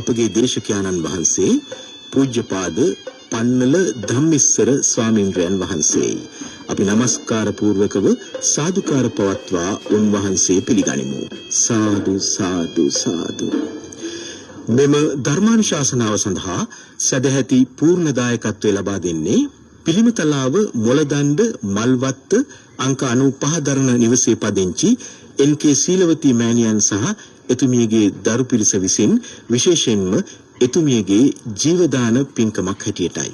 අපගේ දේශකයාණන් වහන්සේ පූජ්‍යපාද පන්නල ධම්මිස්සර ස්වාමීන්ද්‍රයන් වහන්සේයි. අපි নমස්කාර පූර්වකව සාදුකාර පවත්වා උන්වහන්සේ පිළිගනිමු. සාදු සාදු සාදු. මෙම ධර්මානුශාසනාව සඳහා සදැහැති පූර්ණ දායකත්වය ලබා දෙන්නේ පිළිමතලාව මොළදණ්ඩ මල්වත්ත අංක 95 දරණ නිවසේ පදිංචි එන්.කේ. සීලවතී මෑණියන් සහ එතුමියගේ දරු පිරිස විසින් විශේෂයෙන්ම එතුමියගේ ජීවදාන පින්කමක් හැටියටයි.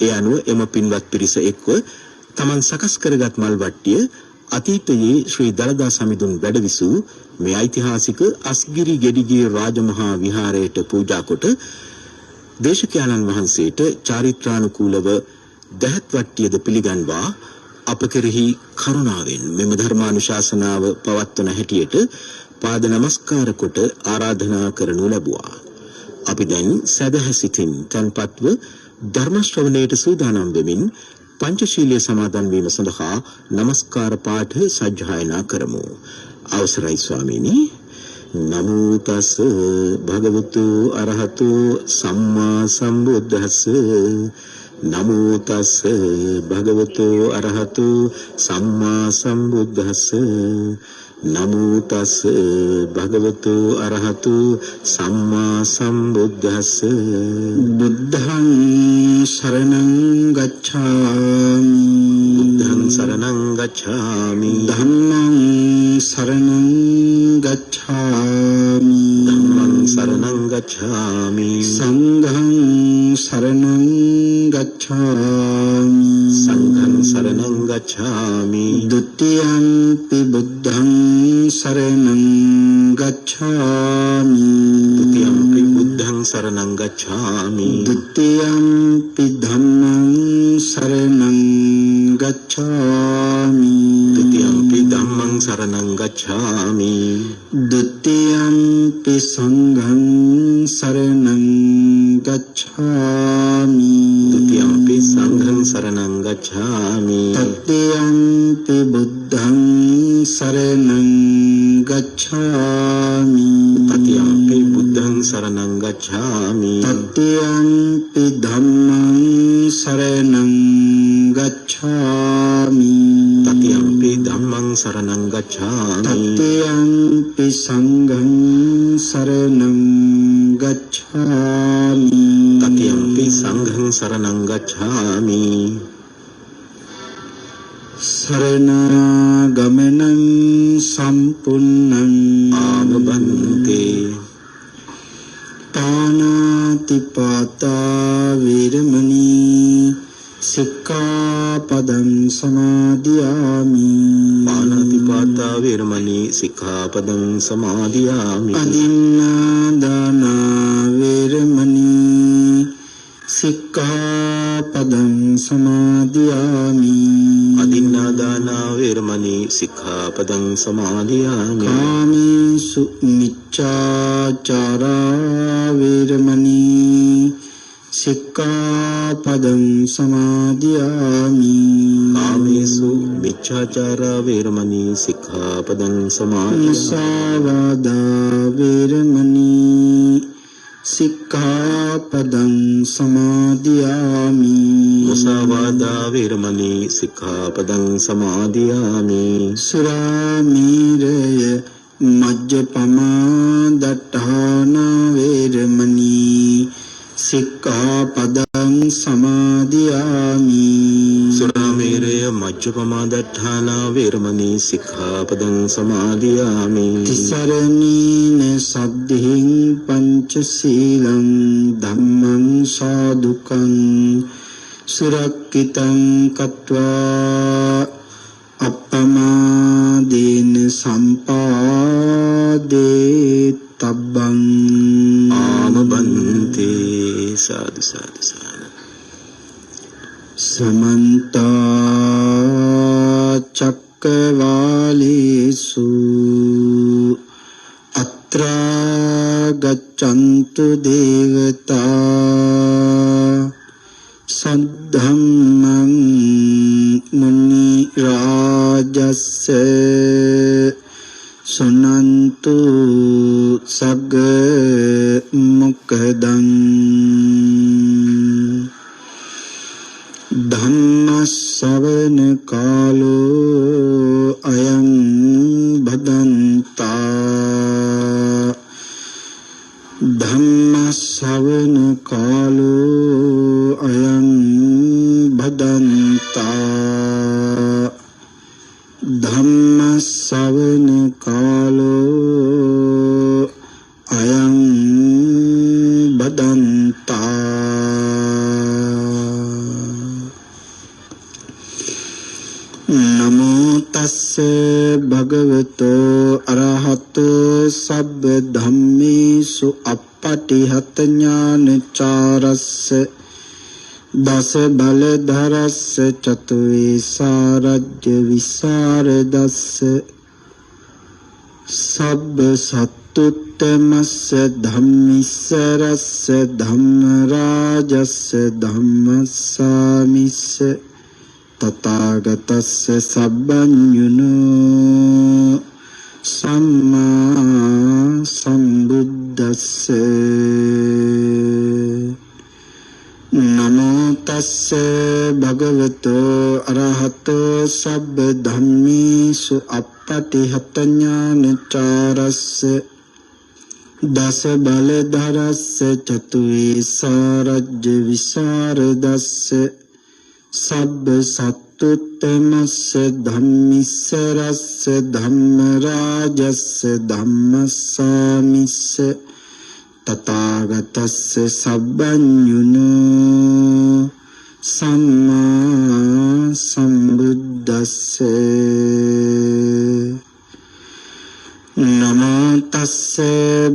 ඒ අනුව එම පින්වත් පිරිස එක්ව තමන් සකස් කරගත් මල්වට්ටිය අතීතයේ ශ්‍රී දළදා සමිඳුන් වැඩවිසූ මේ ඓතිහාසික අස්ගිරි ගෙඩිගේ රාජමහා විහාරයට පූජා කොට දේශකයාණන් වහන්සේට චාරිත්‍රානුකූලව දහත් වට්ටියද පිළිගන්වා අප කෙරෙහි කරුණාවෙන් මෙම ධර්මානුශාසනාව පවත්වන හැටියට පාද නමස්කාර කොට ආරාධනා කරනු ලැබුවා. අපි දැන් සදහැ සිතින් තන්පත්ව ධර්ම ශ්‍රවණයට සූදානම් වෙමින් පංචශීලයේ සමාදන් වීම සඳහා නමස්කාර පාඨ සජ්ජායනා කරමු. අවසරයි ස්වාමීනි. නමෝ තස් භගවතු අරහතු සම්මා සම්බුද්දස්ස. නමෝ තස් භගවතු අරහතු සම්මා සම්බුද්දස්ස. නමෝ තස් භගවතු අරහතු සම්මා සම්බුද්දස්ස. බුද්ධං शरणं गच्छामि. बुद्धं शरणं गच्छामि. धम्मं शरणं गच्छामि. धम्मं शरणं गच्छामि. संघं शरणं गच्छामि. संघं शरणं गच्छामि. द्वितीयंपि बुद्धं शरणं गच्छामि. द्वितीयंपि बुद्धं शरणं गच्छामि. द्वितीयंपि धम्मं शरणं गच्छामि. द्वितीयंपि धम्मं शरणं गच्छामि. द्वितीयंपि संघं शरणं गच्छामि. द्वितीयंपि संघं शरणं गच्छामि. तृतीयंपि बुद्धं शरणं गच्छामि. तृतीयंपि बुद्धं शरणं गच्छामि. तृतीयंपि धम्मं शरणं गच्छामि. तृतीयंपि धम्मं शरणं गच्छामि. तृतीयंपि संघं शरणं गच्छामि. तृतीयंपि संघं शरणं गच्छामि. शरणागमनं सम्पूर्णं आगमन्ते. पानातिपाता वीरमणि सिक्खापदं समादियामि. पानातिपाता वीरमणि सिक्खापदं समादियामि. अदिन्नादाना वीरमणि सिक्खापदं समादियामि. अदिन्नादाना वीरमणि सिक्खापदं समादियामि. कामेषु मिच्छाचारा वीरमणि सिक्खापदं समादियामि. कामेषु मिच्छाचारा वीरमणि सिक्खापदं समादियामि. मुसावादा वीरमणि सिक्खापदं समादियामि. मुसावादा वीरमणि सिक्खापदं समादियामि. सुरामेरय मज्जपमा दट्टाना वीरमणि सिक्खापदं समादियामि. सुरामेरय मज्जपमा दट्टाना वीरमणि सिक्खापदं समादियामि. तिसरणीन सद्धिं पंचशीलं धम्मं साधुकं सुरक्षितं कत्वा अपमादेन सम्पादे तब्बं आमबन्ते. साधु साधु साधु. समन्ता चक्रवालेषु अत्रा गच्छन्तु देवता. सद्धम्मं मुनिराजस्य सुनन्तु सग මොක්ඛදං ධම්ම ශ්‍රවණ කාලෝ අයං භදන්තා ධම්ම ශ්‍රවණ කාලෝ අයං භදන්තා ධම්ම ශ්‍රවණ කාලෝ අයං භදන්තා නමෝ තස්ස භගවතෝ අරහතෝ සබ්බ ධම්මේසු අප්පටිහත ඥානචාරස්ස දස බලධරස්ස චතුවේසාරජ්‍ය විසරදස්ස සබ්බ සත්තුත්තමස්ස ධම්මිස්සරස්ස ධම්මරාජස්ස ධම්මස්සාමිස්ස තථාගතස්ස සබ්බඤුනෝ සම්මා සම්බුද්දස්ස නමෝ තස්ස භගවතෝ අරහතෝ සබ්බ ධම්මේසු අප්පටිහත ඥානචාරස්ස දස බලධරස්ස චතුවේසාරජ්‍ය විසරදස්ස සබ්බ සත්තුත්තමස්ස ධම්මිස්සරස්ස ධම්මරාජස්ස ධම්මස්සාමිස්ස තථාගතස්ස සබ්බඤුනෝ සම්මා සම්බුද්දස්ස නමෝ තස්ස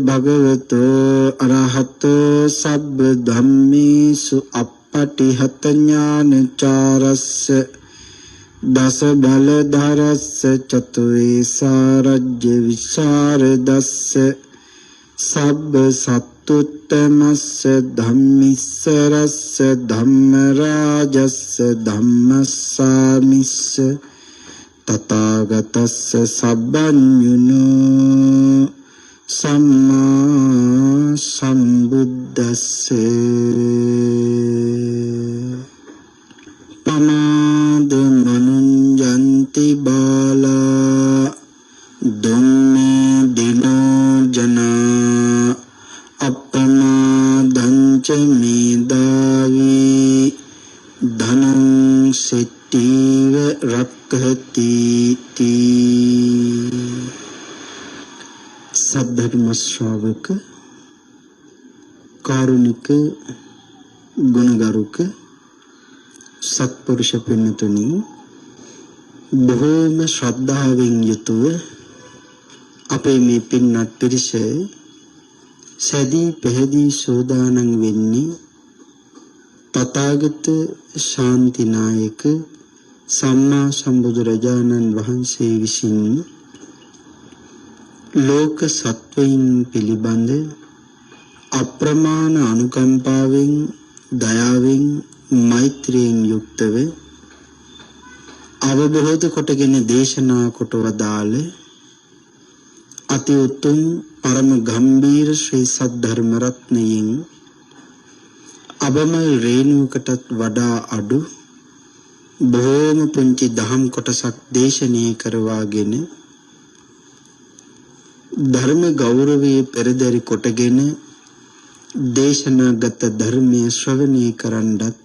භගවතෝ අරහතෝ සබ්බ ධම්මේසු අප්පටිහත ඥානචාරස්ස දස බලධරස්ස චතුවේසාරජ්‍ය විසරදස්ස සබ්බ සත්තුත්තමස්ස ධම්මිස්සරස්ස ධම්මරාජස්ස ධම්මස්සාමිස්ස තථාගතස්ස සබ්බඤුනෝ සම්මා සම්බුද්දස්ස පමාද මනුඤ්ජන්ති බාලා දුම්මේ දිනෝ ජනා අප්පමාදංච මේදාවී ධනං සිට්ඨීව රක්ඛති තී සද්ධර්ම ශ්‍රාවක කාරුණික ගුණගරුක සත්පුරුෂ පින්තුනි බොහෝම ශ්‍රද්ධාවෙන් යුතුව අපේ මේ පින්වත් පිරිස සැදී පැහැදී සෝදානම් වෙන්නේ තථාගත ශාන්තිනායක සම්මා සම්බුදුරජාණන් වහන්සේ විසින් ලෝක සත්වයින් පිළිබඳ අප්‍රමාණ අනුකම්පාවෙන් දයාවෙන් මෛත්‍රියෙන් යුක්තව අවබෝධ කොටගෙන දේශනා කොට වදාළ අති උතුම් පරම ගම්බීර ශ්‍රී සද්ධර්ම රත්නයෙන් අබමල් රේණුවකටත් වඩා අඩු බොහෝම පුංචි දහම් කොටසක් දේශනය කරවාගෙන ධර්ම ගෞරවයේ පෙරදරි කොටගෙන දේශනාගත ධර්මයේ ශ්‍රවණය කරන්නත්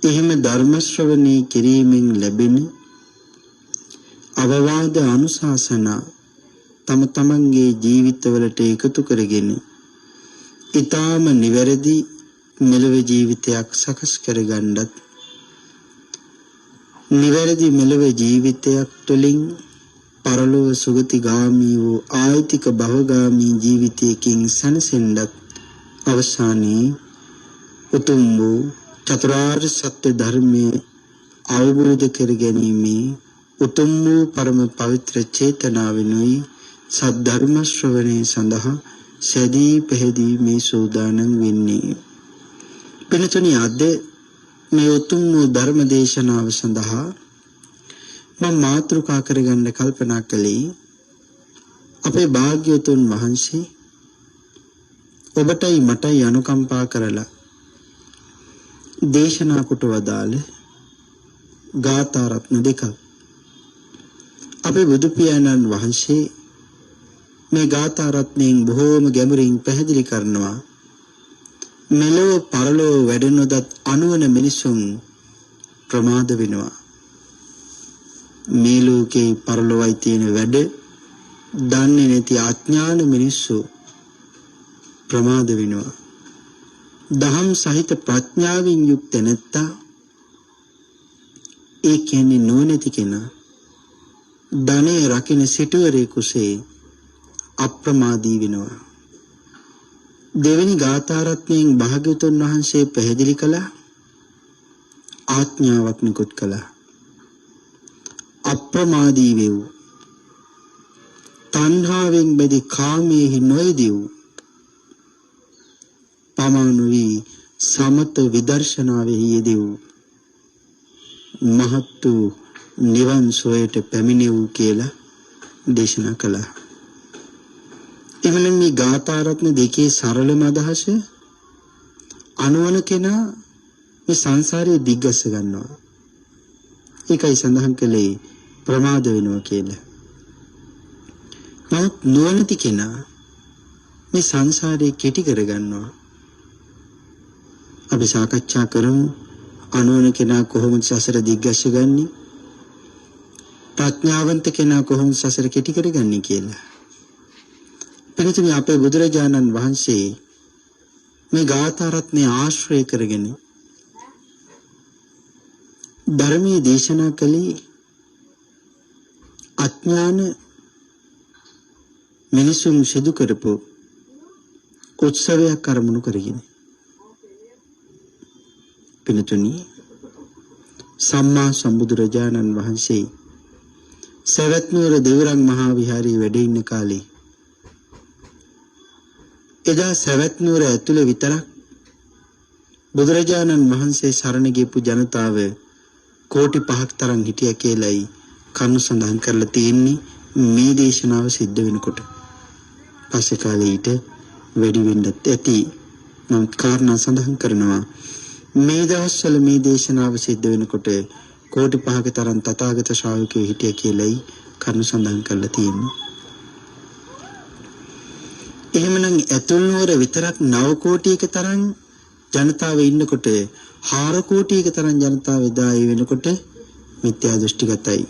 එහෙම ධර්ම ශ්‍රවණය කිරීමෙන් ලැබෙන අවවාද අනුශාසනා තම තමන්ගේ ජීවිතවලට එකතු කරගෙන ඊටාම නිවැරදි මෙලොව ජීවිතයක් සකස් කරගන්නත් නිවැරදි මෙලොව ජීවිතයක් තුළින් පරලොව සුගතිගාමී වූ ආයතික භවගාමී ජීවිතයකින් සැනසෙන්නත් අවසානයේ උතුම් වූ චතුරාර්ය සත්‍ය ධර්මයේ අවබෝධ කර ගැනීමේ උතුම් වූ පරම පවිත්‍ර චේතනාවෙනුයි සද්ධර්ම ශ්‍රවණය සඳහා සැදී පැහැදී මේ සූදානම් වෙන්නේ. පින්තුනි, අද මේ උතුම් වූ ධර්ම දේශනාව සඳහා මම මාතෘකා කරගන්න කල්පනා කළේ අපේ භාග්‍යවතුන් වහන්සේ ඔබටයි මටයි අනුකම්පා කරලා දේශනා කොට වදාළ ගාථා රත්න දෙකක්. අපේ බුදු පියාණන් වහන්සේ මේ ගාථා රත්නයෙන් බොහෝම ගැඹුරින් පැහැදිලි කරනවා මෙලොව පරලොව වැඩ නොදත් අනුවන මිනිසුන් ප්‍රමාද වෙනවා. මේ ලෝකේ පරලොවයි තියෙන වැඩ දන්නේ නැති අඥාන මිනිස්සු ප්‍රමාද වෙනවා. දහම් සහිත ප්‍රඥාවෙන් යුක්ත නැත්තා ඒ කියන්නේ නොනැති කෙනා ධනෙ රකින්න සිටුවරයෙකුසේ අප්‍රමාදී වෙනවා. දෙවෙනි ගාථා රත්නයෙන් භාග්‍යවතුන් වහන්සේ පැහැදිලි කළා ආඥාවක් නිකුත් කළා. අප්‍රමාදී වේව් තණ්හාවෙන් බැඳි කාමයේහි නොයෙදෙව් පමාන වී සමත විදර්ශනාවෙහි යෙදෙව් මහත් වූ නිවන් සොයට පැමිණෙව් කියලා දේශනා කළා. එවනම් මේ ගාථා රත්න දෙකේ සරලම අදහස අනුවන කෙනා මේ සංසාරයේ දිග්ගස්ස ගන්නවා. ඒකයි සඳහන් කළේ ප්‍රමාද වෙනවා කියලා. නමුත් නුවණති කෙනා මේ සංසාරේ කෙටි කරගන්නවා. අපි සාකච්ඡා කරමු අනුවන කෙනා කොහොමද සසර දිග්ගස්ස ගන්නෙ? ප්‍රඥාවන්ත කෙනා කොහොමද සසර කෙටි කරගන්නේ කියලා. එනිසා අපේ බුදුරජාණන් වහන්සේ මේ ගාථා රත්නේ ආශ්‍රය කරගෙන ධර්මයේ දේශනා කළේ අඥාන මිනිසුන් සිදු කරපු උත්සවයක් අරමුණු කරගෙන. පින්තුනි සම්මා සම්බුදුරජාණන් වහන්සේ සවැත් නුවර දෙවරම් මහා විහාරයේ වැඩ ඉන්න කාලේ එදා සවැත් නුවර ඇතුළේ විතරක් බුදුරජාණන් වහන්සේ සරණ ගියපු ජනතාව කෝටි 5ක් තරම් හිටියා කියලායි කරුණු සඳහන් කරලා තියෙන්නේ මේ දේශනාව සිද්ධ වෙනකොට. පස්සේ කාලේ ඊට වැඩි වෙන්නත් ඇති. නම් කාරණා සඳහන් කරනවා මේ දවස්වල මේ දේශනාව සිද්ධ වෙනකොට කෝටි 5ක තරම් තථාගත ශ්‍රාවකයෝ හිටියා කියලායි කරුණු සඳහන් කරලා තියෙන්නේ. එහෙමනම් ඇතුල් නුවර විතරක් 9 කෝටියක තරම් ජනතාව ඉන්නකොට 4 කෝටියක තරම් ජනතාව එදා ඒ වෙනකොට මිත්‍යා දෘෂ්ටිගතයි.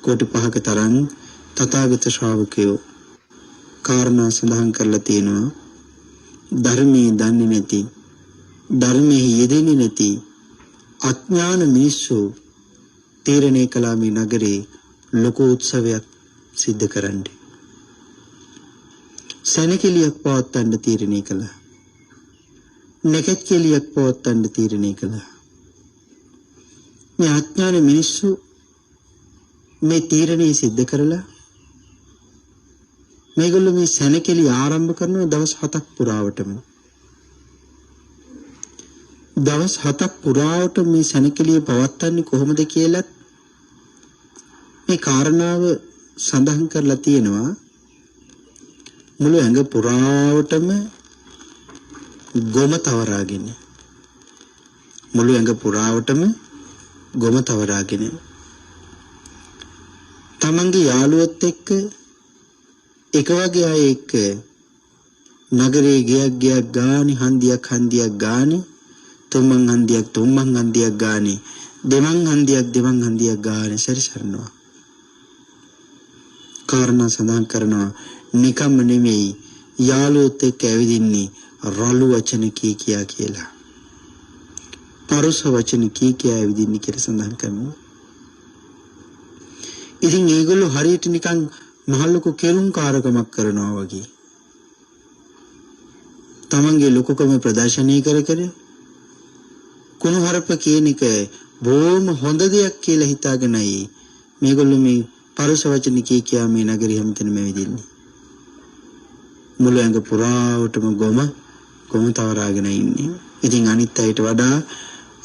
කෝටි 5ක තරම් තථාගත ශ්‍රාවකයෝ කාරණා සඳහන් කරලා තියෙනවා. ධර්මයේ දන්නේ නැති ධර්මයේ යෙදෙන්නේ නැති අඥාන මිනිස්සු තීරණය කළා මේ නගරේ ලොකු උත්සවයක් සිද්ධ කරන්නේ. සැනකෙලියක් පවත්වන්න තීරණය කළා. නැකත් කෙලියක් පවත්වන්න තීරණය කළා. මේ අඥාන මිනිස්සු මේ තීරණය සිද්ධ කරලා මේගොල්ලෝ මේ සැනකෙලිය ආරම්භ කරන දවස් 7ක් පුරාවටම. දවස් 7ක් පුරාවට මේ සැනකෙලිය පවත්වන්නේ කොහොමද කියලා මේ කාරණාව සඳහන් කරලා තියෙනවා. මුළු ඇඟ පුරාවටම ගොම තවරාගෙන මුළු ඇඟ පුරාවටම ගොම තවරාගෙන තමන්ගේ යාළුවොත් එක්ක එක වගේ අය එක්ක නගරේ ගයක් ගානේ හන්දියක් ගානේ තුම්මන් හන්දියක් ගානේ දෙමන් හන්දියක් ගානේ සැරිසරනවා. කාරණා සඳහන් කරනවා නිකම්ම නෙමෙයි යාළුවොත් එක්ක ඇවිදින්නේ රළු වචන කියා කියලා. පරුස වචන කියා ඇවිදින්නේ කියලා සඳහන් කරනවා. ඉතින් ඒගොල්ලෝ හරියට නිකන් මහලොකු කෙරුම්කාරකමක් කරනවා වගේ. තමන්ගේ ලොකුකම ප්‍රදර්ශනය කර කුණුහරුප කියන එක බොහොම හොඳ දෙයක් කියලා හිතාගෙනයි මේගොල්ලෝ මේ පරුස වචන කියා මේ නගරෙ හැමතැනම ඇවිදින්නේ. මුළු ඇඟ පුරාවටම ගොම තවරාගෙන ඉන්නේ. ඉතින් අනිත් අයට වඩා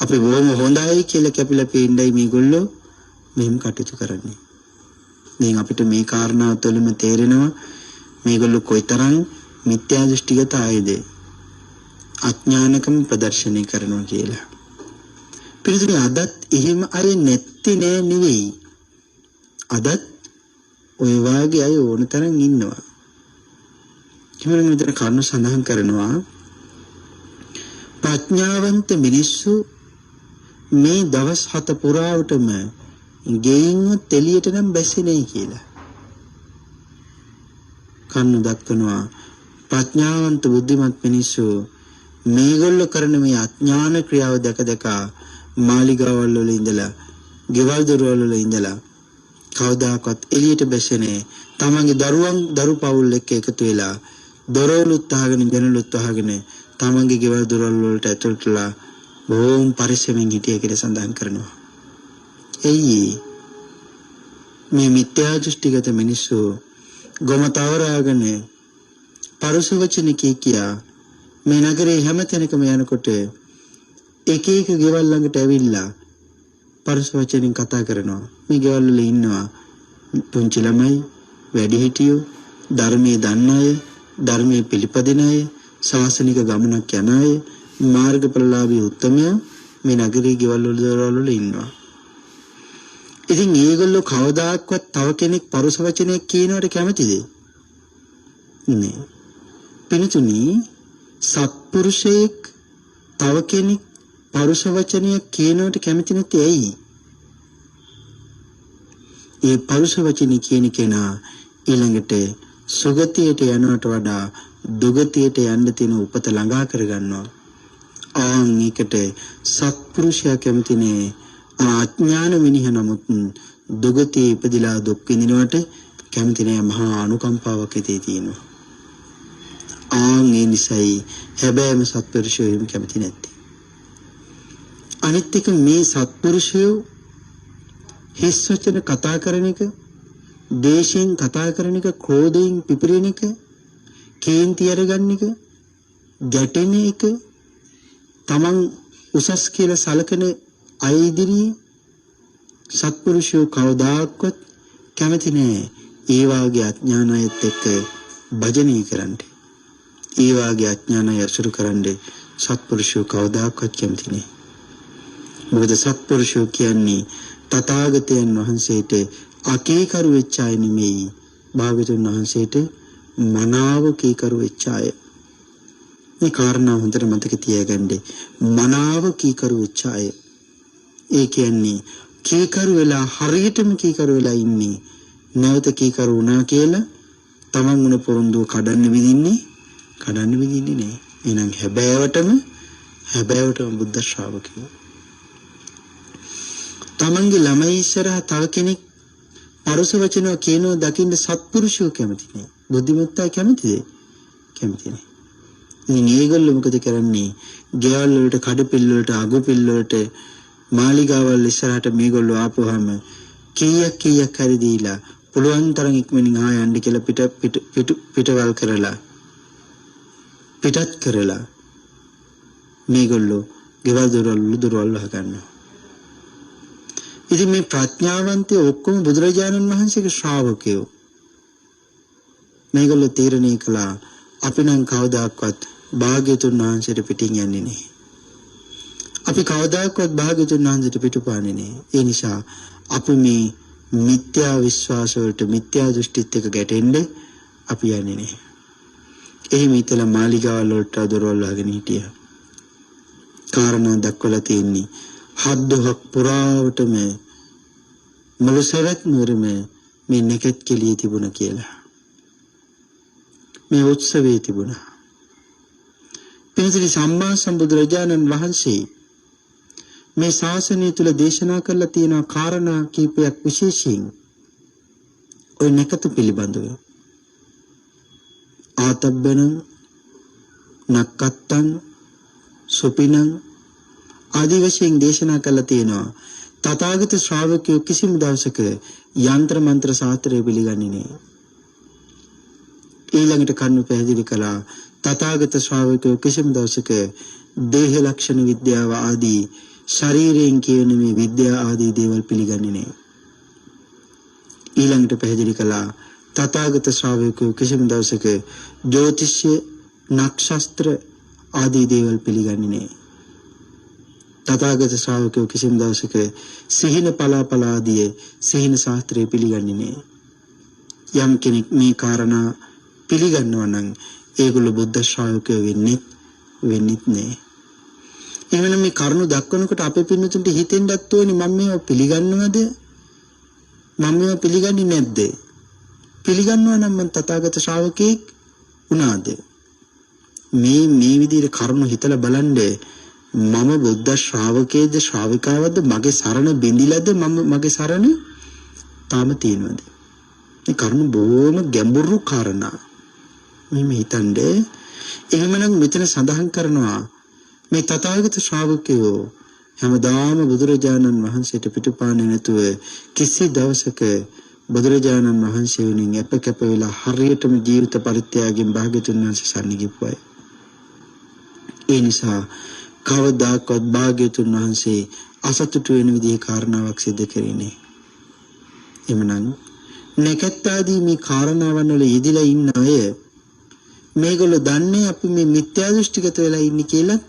අපි බොහොම හොඳයි කියලා කැපිලා පේන්නයි මේගොල්ලෝ මෙහෙම කටයුතු කරන්නේ. දැන් අපිට මේ කාරණාව තුළින්ම තේරෙනවා මේගොල්ලෝ කොයිතරම් මිත්‍යා දෘෂ්ටිගත අයද. අඥානකම ප්‍රදර්ශනය කරනවා කියලා. පිළිතුරු අදත් එහෙම අය නැත්තේ නෑ නෙවෙයි. අදත් ඔය වාගේ අය ඕන තරම් ඉන්නවා. කිමරන් විතර කරුණු සඳහන් කරනවා ප්‍රඥාවන්ත මිනිස්සු මේ දවස් 7 පුරාවටම ගෙයින්වත් එළියට නම් බැස්සේ නැහැ කියලා. කරුණු දක්වනවා ප්‍රඥාවන්ත බුද්ධිමත් මිනිස්සු මේගොල්ලෝ කරන මේ අඥාන ක්‍රියාව දැක මාලිගාවල් වල ඉඳලා, ගෙවල් දොරවල් වල ඉඳලා කවදාකවත් එළියට බැස්සේ නැහැ. තමන්ගේ දරු පවුල් එක්ක එකතු වෙලා දොරවලුත් අහගෙන ජනලුත් අහගෙන තමන්ගේ ගෙවල් දොරවල් වලට ඇතුළටලා බොහොම පරිස්සමෙන් හිටිය කියලා සඳහන් කරනවා. එයි මේ මිත්‍යා දෘෂ්ටිගත මිනිස්සු ගොම තවරාගෙන පරුස වචන කියා මේ නගරේ හැම තැනකම යනකොට එක එක ගෙවල් ළඟට ඇවිල්ලා පරුස වචනින් කතා කරනවා. මේ ගෙවල් වල ඉන්නවා පුංචි ළමයි, වැඩිහිටියෝ, ධර්මයේ දන්න අය, ධර්මයේ පිළිපදින අය, ශාසනික ගමනක් යන අය, මාර්ගඵලලාභී උත්තමයෝ මේ නගරේ ගෙවල් වල ඉන්නවා. ඉතින් ඒගොල්ලෝ කවදාක්වත් තව කෙනෙක් පරුස වචනයක් කියනවට කැමතිද? නෑ. පිළිතුනි සත්පුරුෂයෙක් තව කෙනෙක් පරුස වචනයක් කියනවට කැමති නැත්තේ ඇයි? ඒ පරුස වචනේ කියන කෙනා ඊළඟට සුගතියට යනවට වඩා දුගතියට යන්න තියෙන උපත ළඟා කරගන්නවා. ආන් එකට සත්පුරුෂයා කැමති නෑ. අඥාන මිනිහ නමුත් දුගතිය ඉපදිලා දුක් විඳිනවට කැමති නෑ. මහා අනුකම්පාවක් හිතේ තියෙනවා. ආන් ඒ නිසායි හැබැයිම සත්පුරුෂයෝ එහෙම කැමති නැත්තේ. අනිත් එක මේ සත්පුරුෂයෝ හිස් වචන කතා කරන එක, දේශයෙන් කතා කරන එක, ක්‍රෝධයෙන් පිපිරෙන එක, කේන්ති අරගන්න එක, ගැටෙන එක, තමන් උසස් කියලා සලකන අය ඉදිරියේ සත්පුරුෂයෝ කවදාක්වත් කැමති නෑ ඒ වාගේ අඥානයත් එක්ක භජනය කරන්න. ඒ වාගේ අඥානය අසුරු කරන්න සත්පුරුෂයෝ කවදාක්වත් කැමති නෑ. මොකද සත්පුරුෂයෝ කියන්නේ තථාගතයන් වහන්සේට අකීකරු වෙච්ච අය නෙමෙයි. භාග්‍යවතුන් වහන්සේට මනාව කීකරු වෙච්ච අය. මේ කාරණා හොඳට මතක තියාගන්න. මනාව කීකරු වෙච්ච අය. ඒ කියන්නේ කීකරු වෙලා හරියටම කීකරු වෙලා ඉන්නේ. නැවත කීකරු වුණා කියලා තමන් උන පොරොන්දුව කඩන්න විදින්නේ නෑ. එහෙනම් හැබෑවටම බුද්ධ ශ්‍රාවකයෝ තමන්ගේ ළමයි ඉස්සරහා තව කෙනෙක් පරුස වචන කියනවා දකින්න සත්පුරුෂයෝ කැමති නෑ. බුද්ධිමත්තා කැමතිද? කැමති නෑ. ඉතින් ඒගොල්ලෝ මොකද කරන්නේ? ගෙවල් වලට, කඩපිල් වලට, අගුපිල් වලට, මාලිගාවල් ඉස්සරහට මේගොල්ලෝ ආපුවාම කීයක් හරි දීලා පුළුවන් තරම් ඉක්මනින් යන්න කියලා පිටවල් කරලා පිටත් කරලා මේගොල්ලෝ ගෙවල් දොරවල් හදනවා. ඉතින් මේ ප්‍රඥාවන්තය ඔක්කොම බුදුරජාණන් වහන්සේගේ ශ්‍රාවකයෝ. මේගොල්ලෝ තීරණය කළා අපි නම් කවදාක්වත් භාග්‍යතුන් වහන්සේට පිටින් යන්නේ නැහැ. අපි කවදාක්වත් භාග්‍යතුන් වහන්සේට පිටුපාන්නේ නැහැ. ඒ නිසා අපි මේ මිත්‍යා විශ්වාස වලට, මිත්‍යා දෘෂ්ටිත් එක්ක ගැටෙන්න අපි යන්නේ නැහැ. එහෙම හිතලා මාලිගාවල් වලට දොරවල් වහගෙන හිටියා. කාරණා දක්වලා තියෙන්නේ හද්දහක් පුරාවටම මුළු සවැත් නුවරම මේ නැකත් කෙලියේ තිබුණා කියලා. මේ උත්සවයේ තිබුණා. පින්සිරි සම්මා සම්බුදුරජාණන් වහන්සේ මේ ශාසනය තුල දේශනා කළා තියෙන කාරණා කීපයක් විශේෂයෙන් ඔය නැකත පිළිබඳව. ආතබ්බන නක්කත්තන් සුපිනං ආදි වශයෙන් දේශනා කළා තියෙනවා. තථාගත ශ්‍රාවකයෝ කිසිම දවසක යంత్ర මන්ත්‍ර ශාස්ත්‍රය පිළිගන්නේ නැහැ. ඊළඟට කරුණු පැහැදිලි කළා තථාගත ශ්‍රාවකයෝ කිසිම දවසක දේහ ලක්ෂණ විද්‍යාව ආදී ශරීරයෙන් කියන මේ විද්‍යා ආදී දේවල් පිළිගන්නේ නැහැ. ඊළඟට පැහැදිලි කළා තථාගත ශ්‍රාවකයෝ කිසිම දවසක ජ්‍යොතිෂ්‍ය, නක්ෂත්‍ර ආදී දේවල් පිළිගන්නේ නැහැ. තථාගත ශ්‍රාවකයෝ කිසිම දවසක සිහින පලාපලාදී සිහින ශාස්ත්‍රය පිළිගන්නේ නැහැ. යම් කෙනෙක් මේ කාරණා පිළිගන්නවා නම් ඒගොල්ලෝ බුද්ධ ශ්‍රාවකයෝ වෙන්නේ නැහැ. එහෙනම් මේ කරුණු දක්වනකොට අපේ පින්නතුන්ට හිතෙන්නත් ඕනේ මම මේව පිළිගන්නවද? මම මේව පිළිගන්නේ නැද්ද? පිළිගන්නවා නම් මම තථාගත ශ්‍රාවකෙක් වුණාද? මේ විදිහට කරුණු හිතලා බලන්නේ මම බුද්ධ ශ්‍රාවකයේද ශ්‍රාවිකාවද මගේ සරණ බිඳිලාද මගේ සරණ තාම තියෙනවද? මේ කරුණු බොහොම ගැඹුරු කාරණා. මේ හිතන්නේ එහෙමනම් මෙතන සඳහන් කරනවා මේ තථාගත ශ්‍රාවකයෝ හැමදාම බුදුරජාණන් වහන්සේට පිටුපාන්නේ නැතුව කිසි දවසක බුදුරජාණන් වහන්සේ වෙනින් අපකැප වෙලා හරියටම ජීවිත පරිත්‍යාගයෙන් භාග්‍යතුන් වහන්සේ සරණ ගිපුවයි. ඒ නිසා කවදාකවත් භාග්‍යතුන් වහන්සේ අසතුටු වෙන විදිහේ කාරණාවක් සිදු කරන්නේ. එමනම් නැකත්තාදී මේ කාරණාවන් වල යෙදিলা ඉන්න අය මේගොල්ලෝ දන්නේ අපි මේ මිත්‍යා දෘෂ්ටිගත වෙලා ඉන්නේ කියලා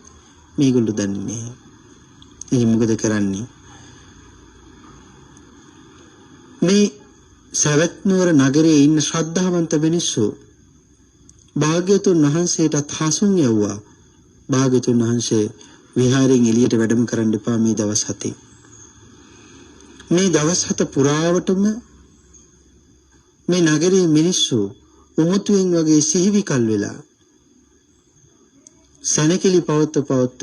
මේගොල්ලෝ දන්නේ නැහැ. ඉතින් මොකද කරන්නේ? මේ සවැත් නුවර නගරයේ ඉන්න ශ්‍රද්ධාවන්ත මිනිස්සු භාග්‍යතුන් වහන්සේට හසුන් යවුවා. භාග්‍යතුන් වහන්සේ විහාරයෙන් එළියට වැඩම කරන්න එපා මේ දවස් 7. මේ දවස් 7 පුරාවටම මේ නගරයේ මිනිස්සු උමුතුවෙන් වගේ සිහිවිකල් වෙලා සනකෙලි පවත්ත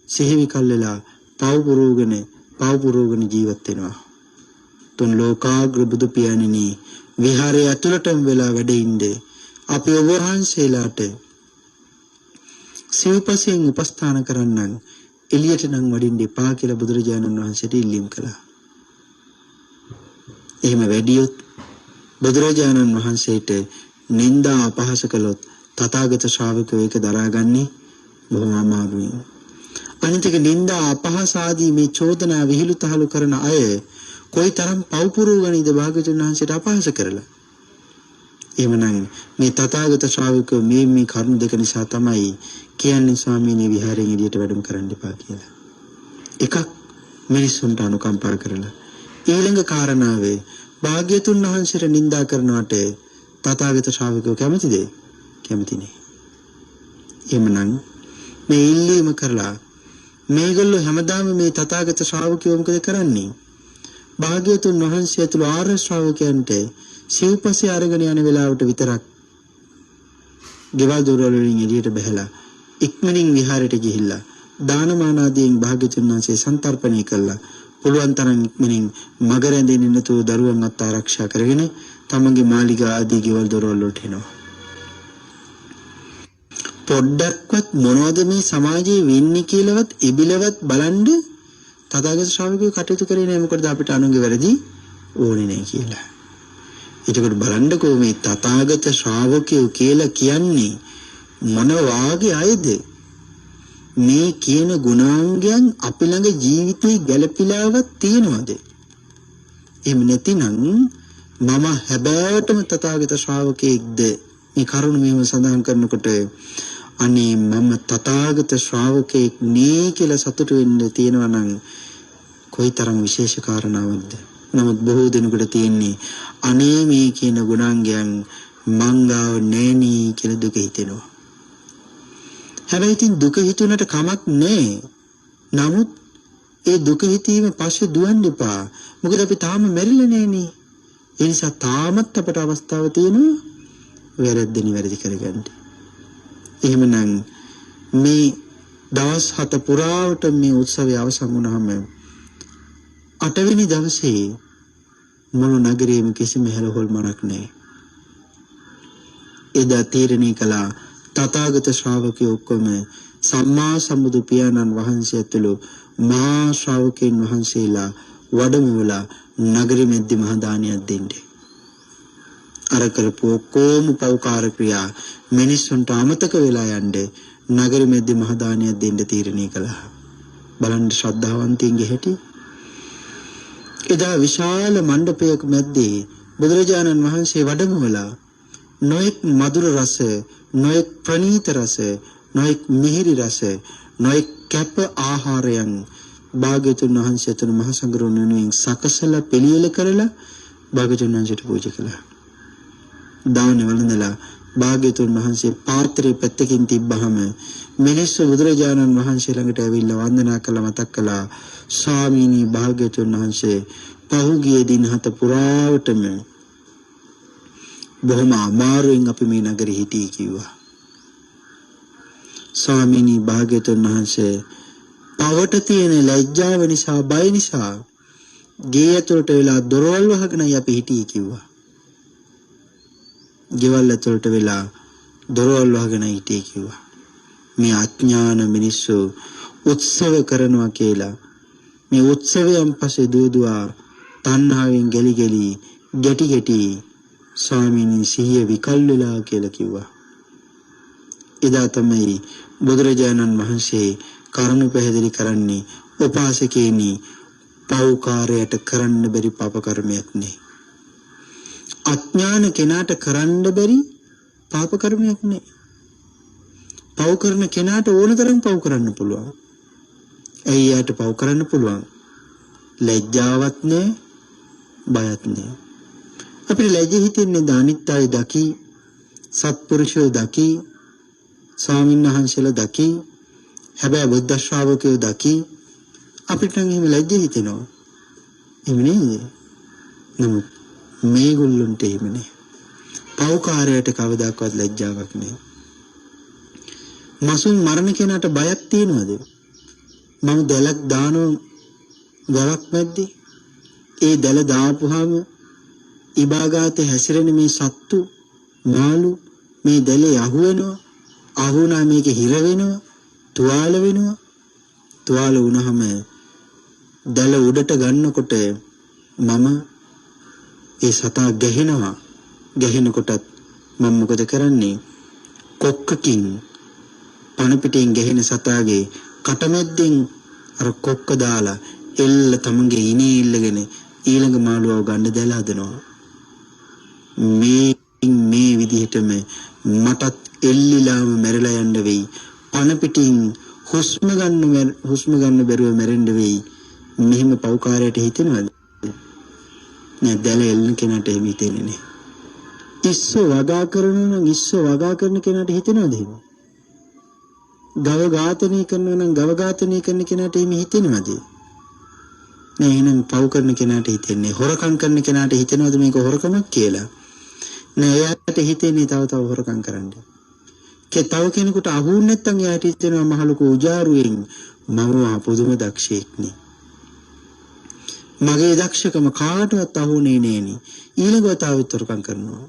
සිහිවිකල් වෙලා පව පුරෝගන ජීවත් වෙනවා. තුන් ලෝකාග්‍ර බුදු පියාණෙනි විහාරයේ ඇතුළටම වෙලා වැඩ ඉන්නේ අපි ඔබ වහන්සේලාට සිව්පසයෙන් උපස්ථාන කරන්නන් එළියට නම් වඩින්න එපා කියලා බුදුරජාණන් වහන්සේට ඉල්ලීම් කළා. එහෙම වැඩියොත් බුදුරජාණන් වහන්සේට නිന്ദා අපහාස කළොත් තථාගත ශ්‍රාවකයෝ ඒක දරාගන්නේ බොහොම අමාරුයි. අනිතික නිന്ദා අපහාස ආදී මේ චෝදනා විහිළු තහළු කරන අය කොයිතරම් පව්පුරෝගණීද භාග්‍යවතුන් වහන්සේට අපහාස කරලා. එවනම් මේ තථාගත ශ්‍රාවකයෝ මේ කරුණ දෙක නිසා තමයි කියන්නේ ස්වාමීනි විහාරයෙන් එළියට වැඩම කරන්න එපා කියලා. එකක් මිනිස්සුන්ට අනුකම්පා කරලා ඊළඟ කාරණාවේ භාග්‍යවතුන් වහන්සේට නිඳා කරනවට තථාගත ශ්‍රාවකයෝ කැමතිද? කැමති නෑ. එමනම් මේ ඉල්ලීම කරලා මේගොල්ලෝ හැමදාම මේ තථාගත ශ්‍රාවකයෝ මොකද කරන්නේ? භාග්‍යවතුන් වහන්සේ ඇතුළු ආර්ය ශ්‍රාවකයන්ට සිව්පස්සේ අරගෙන යන වෙලාවට විතරක් ගෙවල් දොරවල් වලින් එළියට බහැලා ඉක්මනින් විහාරයට ගිහිල්ලා දානමාන ආදීන් භාග්‍යවතුන් වහන්සේ සන්තර්පණය කළා. පුළුවන් තරම් ඉක්මනින් මග රැඳෙන්නේ නැතුව දරුවන් අත් ආරක්ෂා කරගෙන තමන්ගේ මාලිගා ආදී ගෙවල් දොරවල් වලට එනවා. පොඩ්ඩක්වත් මොනවද මේ සමාජයේ වෙන්නේ කියලාවත් ඉබිලවත් බලන්න තථාගත ශ්‍රාවකයෝ කටයුතු කරේ නැහැ. මොකද අපිට අනුන්ගේ වැරදි ඕනේ නැහැ කියලා. ඒකට බලන්නකෝ මේ තථාගත ශ්‍රාවකයෝ කියලා කියන්නේ මොන වාගේ අයද? මේ කියන ගුණාංගයන් අපි ළඟ ජීවිතේ ගැළපීලාවක් තියෙනවද? එහෙම නැතිනම් මම හැබෑවටම තථාගත ශ්‍රාවකෙක්ද? මේ කරුණ මෙහෙම සඳහන් කරනකොට අනේ මම තථාගත ශ්‍රාවකෙක් නේ කියලා සතුටු වෙන්න තියෙනවා නම් කොයිතරම් විශේෂ කාරණාවක්ද? නමුත් බොහෝ දෙනෙකුට තියෙන්නේ අනේ මේ කියන ගුණාංගයන් මංගාව නෑනී කියලා දුක හිතෙනවා. හැබැයි ඉතින් දුක හිතුනට කමක් නෑ. නමුත් ඒ දුක හිතීම පස්සේ දුවන්න එපා. මොකද අපි තාම මැරිලා නෑනේ. ඒ නිසා තාමත් අපට අවස්ථාව තියෙනවා වැරද්ද නිවැරදි කරගන්න. එහෙමනම් මේ දවස් 7 පුරාවට මේ උත්සවය අවසන් වුණාම 8 වෙනි දවසේ මුළු නගරයේම කිසිම හැලහොල්මනක් නැහැ. එදා තීරණය කළා තථාගත ශ්‍රාවකයෝ ඔක්කොම සම්මා සම්බුදු පියාණන් වහන්සේ ඇතුළු මහා ශ්‍රාවකයන් වහන්සේලා වඩමුවලා නගරෙ මැද්දේ මහා දානයක් දෙන්නේ. අර කරපු කොම පෞකාර ක්‍රියා මිනිස්සුන්ට අමතක වෙලා යන්නේ නගරෙ මැද්දේ මහා දානයක් දෙන්න තීරණය කළා. බලන්න ශ්‍රද්ධාවන්තයින්ගේ හැටි. එදා විශාල මණ්ඩපයක මැද්දේ බුදුරජාණන් වහන්සේ වඩමුවලා නොඑක් මధుර රස, නොඑක් ප්‍රණීත රස, නොඑක් මිහිරි රස, නොඑක් කැප ආහාරයන් භාග්‍යතුන් වහන්සේ තුන මහ සංඝරුවන් වෙනුවෙන් සකසලා පිළියෙල කරලා භාග්‍යතුන් වහන්සේට පූජා කළා. දාන වළඳලා භාග්‍යතුන් වහන්සේ පාත්‍රය පැත්තකින් තිබ්බහම මිනිස්සු බුදුරජාණන් වහන්සේ ළඟට ඇවිල්ලා වන්දනා කළා, මතක් කළා, ස්වාමීනි භාග්‍යතුන් වහන්සේ පහුගිය දින 7 පුරාවටම බොහොම අමාරුවෙන් අපි මේ නගරේ හිටියේ කිව්වා. ස්වාමීනි භාග්‍යතුන් වහන්සේ පවට තියෙන ලැජ්ජාව නිසා, බය නිසා ගේ ඇතුළට වෙලා දොරවල් වහගෙනයි අපි හිටියේ කිව්වා. ගෙවල් ඇතුළට වෙලා දොරවල් වහගෙන හිටියේ කිව්වා. මේ අඥාන මිනිස්සු උත්සව කරනවා කියලා, මේ උත්සවයන් පස්සේ දුවදුවා තණ්හාවෙන් ගැටි ගැටි ස්වාමීනි සිහිය විකල් වෙලා කියලා කිව්වා. එදා තමයි බුදුරජාණන් වහන්සේ කරුණ පැහැදිලි කරන්නේ, උපාසකේනි පෞකාරයට කරන්න බැරි පාප කර්මයක් නේ. අඥාන කෙනාට කරන්න බැරි පාප කර්මයක් නේ. පව් කරන කෙනාට ඕන තරම් පව් කරන්න පුළුවන්. ඇයි යාට පව් කරන්න පුළුවන්? ලැජ්ජාවක් නෑ, බයක් නෑ. අපිට ලැජ්ජ හිතෙන්නේ අනිත් අය දකි, සත්පුරුෂයෝ දකි, ස්වාමීන් වහන්සේලා දකි, හැබැයි බුද්ධ ශ්‍රාවකයෝ දකි. අපිට නම් එහෙම ලැජ්ජ හිතෙනවා. එහෙම නේද? නමුත් මේගොල්ලන්ට එහෙම නෑ. පෞකාරයට කවදාකවත් ලැජ්ජාවක් නෑ. මසුන් මරණ කෙනාට බයක් තියනවද? මම දැලක් දානවා ගලක් මැද්දේ. ඒ දැල දාපුවාම ඉබාගාතේ හැසිරෙන මේ සත්තු, මාළු මේ දැලේ අහු වෙනවා. අහුණා මේක හිර වෙනවා, තුවාල වෙනවා. තුවාල වුණාම දැල උඩට ගන්නකොට මම ඒ සතා ගැහෙනවා. ගැහෙනකොටත් මම මොකද කරන්නේ? කොක්කකින් පණ පිටින් ගැහෙන සතාගේ කටමැද්දෙන් අර කොක්ක දාලා එල්ල තමන්ගේ ඉනේ ඉල්ලගෙන ඊළඟ මාළුවව ගන්න දැල හදනවා. මේ විදිහටම මටත් එල්ලිලාම මැරලා යන්න වෙයි. පණ පිටින් හුස්ම ගන්න බැරුව මැරෙන්න වෙයි. මෙහෙම පෞකාරයට හිතෙනවද? නෑ, දැල එල්ලන කෙනාට එහෙම හිතෙන්නේ නෑ. ඉස්සෝ වගා කරන කෙනාට හිතෙනවද එහෙම? ගව ඝාතනය කරනවා නම් ගව ඝාතනය කරන කෙනාට එහෙම හිතෙනවද? නෑ, එහෙනම් පව් කරන කෙනාට හිතෙන්නේ. හොරකම් කරන කෙනාට හිතෙනවද මේක හොරකමක් කියලා? නෑ, එයාට හිතෙන්නේ තව හොරකම් කරන්න. තව කෙනෙකුට අහුුනේ නැත්නම් එයාට හිතෙනවා මහලුක උජාරුවෙන් මම පුදුම දක්ෂයෙක් නේ. මගේ දක්ෂකම කාටවත් අහුුනේ නෑනේ. ඊළඟව තව හොරකම් කරනවා.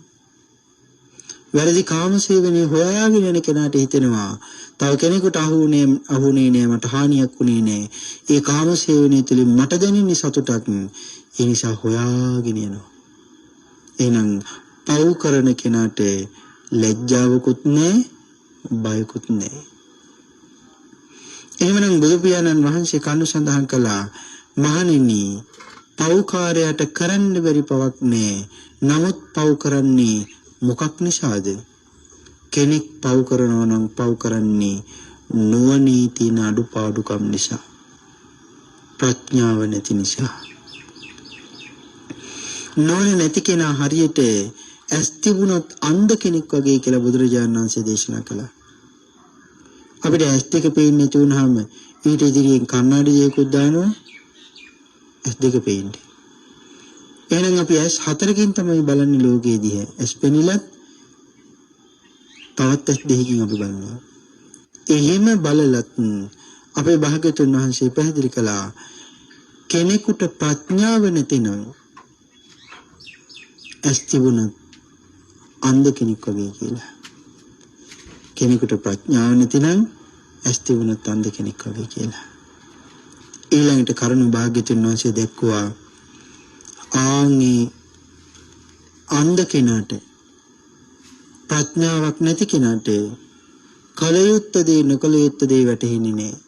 වැරදි කාමසේවනයේ හොයාගෙන යන කෙනාට හිතෙනවා තව කෙනෙකුට අහුුනේ නෑ, මට හානියක් වුණේ නෑ. ඒ කාමසේවනයේ තුලින් මට දැනෙන්නේ සතුටක්. ඒ නිසා හොයාගෙන යනවා. එහෙනම් පව් කරන කෙනාට ලැජ්ජාවකුත් නෑ, බයකුත් නෑ. එහෙමනම් බුදු පියාණන් වහන්සේ කණු සඳහන් කළා, මහණෙනි පෞකාරයට කරන්න බැරි පවක් නෑ. නමුත් පව් කරන්නේ මොකක් නිසාද? කෙනෙක් පව් කරනවා නම් පව් කරන්නේ නුවණේ තියෙන අඩුපාඩුකම් නිසා, ප්‍රඥාව නැති නිසා. නුවණ නැති කෙනා හරියට ඇස් තිබුණොත් අන්ධ කෙනෙක් වගේ කියලා බුදුරජාණන් වහන්සේ දේශනා කළා. අපිට ඇස් දෙක පේන්නේ නැති වුනහම ඊට ඉදිරියෙන් කණ්ණාඩි දෙකක් දානවා ඇස් දෙක පේන්නේ. එහෙනම් අපි ඇස් හතරකින් තමයි බලන්නේ ලෝකයේ දිහා. ඇස් පෙනිලත් තවත් ඇස් දෙකකින් අපි බලනවා. එහෙම බලලත් අපේ භාග්‍යතුන් වහන්සේ පැහැදිලි කළා කෙනෙකුට ප්‍රඥාව නැතිනම් ඇස් තිබුණත් අන්ධ කෙනෙක් වගේ කියලා. කෙනෙකුට ප්‍රඥාව නැතිනම් ඇස් තිබුණත් අන්ධ කෙනෙක් වගේ කියලා. ඊළඟට කරුණ භාග්‍යතුන් වහන්සේ දැක්වුවා ආන්ගේ අන්ධ කෙනාට, ප්‍රඥාවක් නැති කෙනාට කලයුත්ත දේ නොකලයුත්ත දේ වැටහෙන්නේ නැහැ.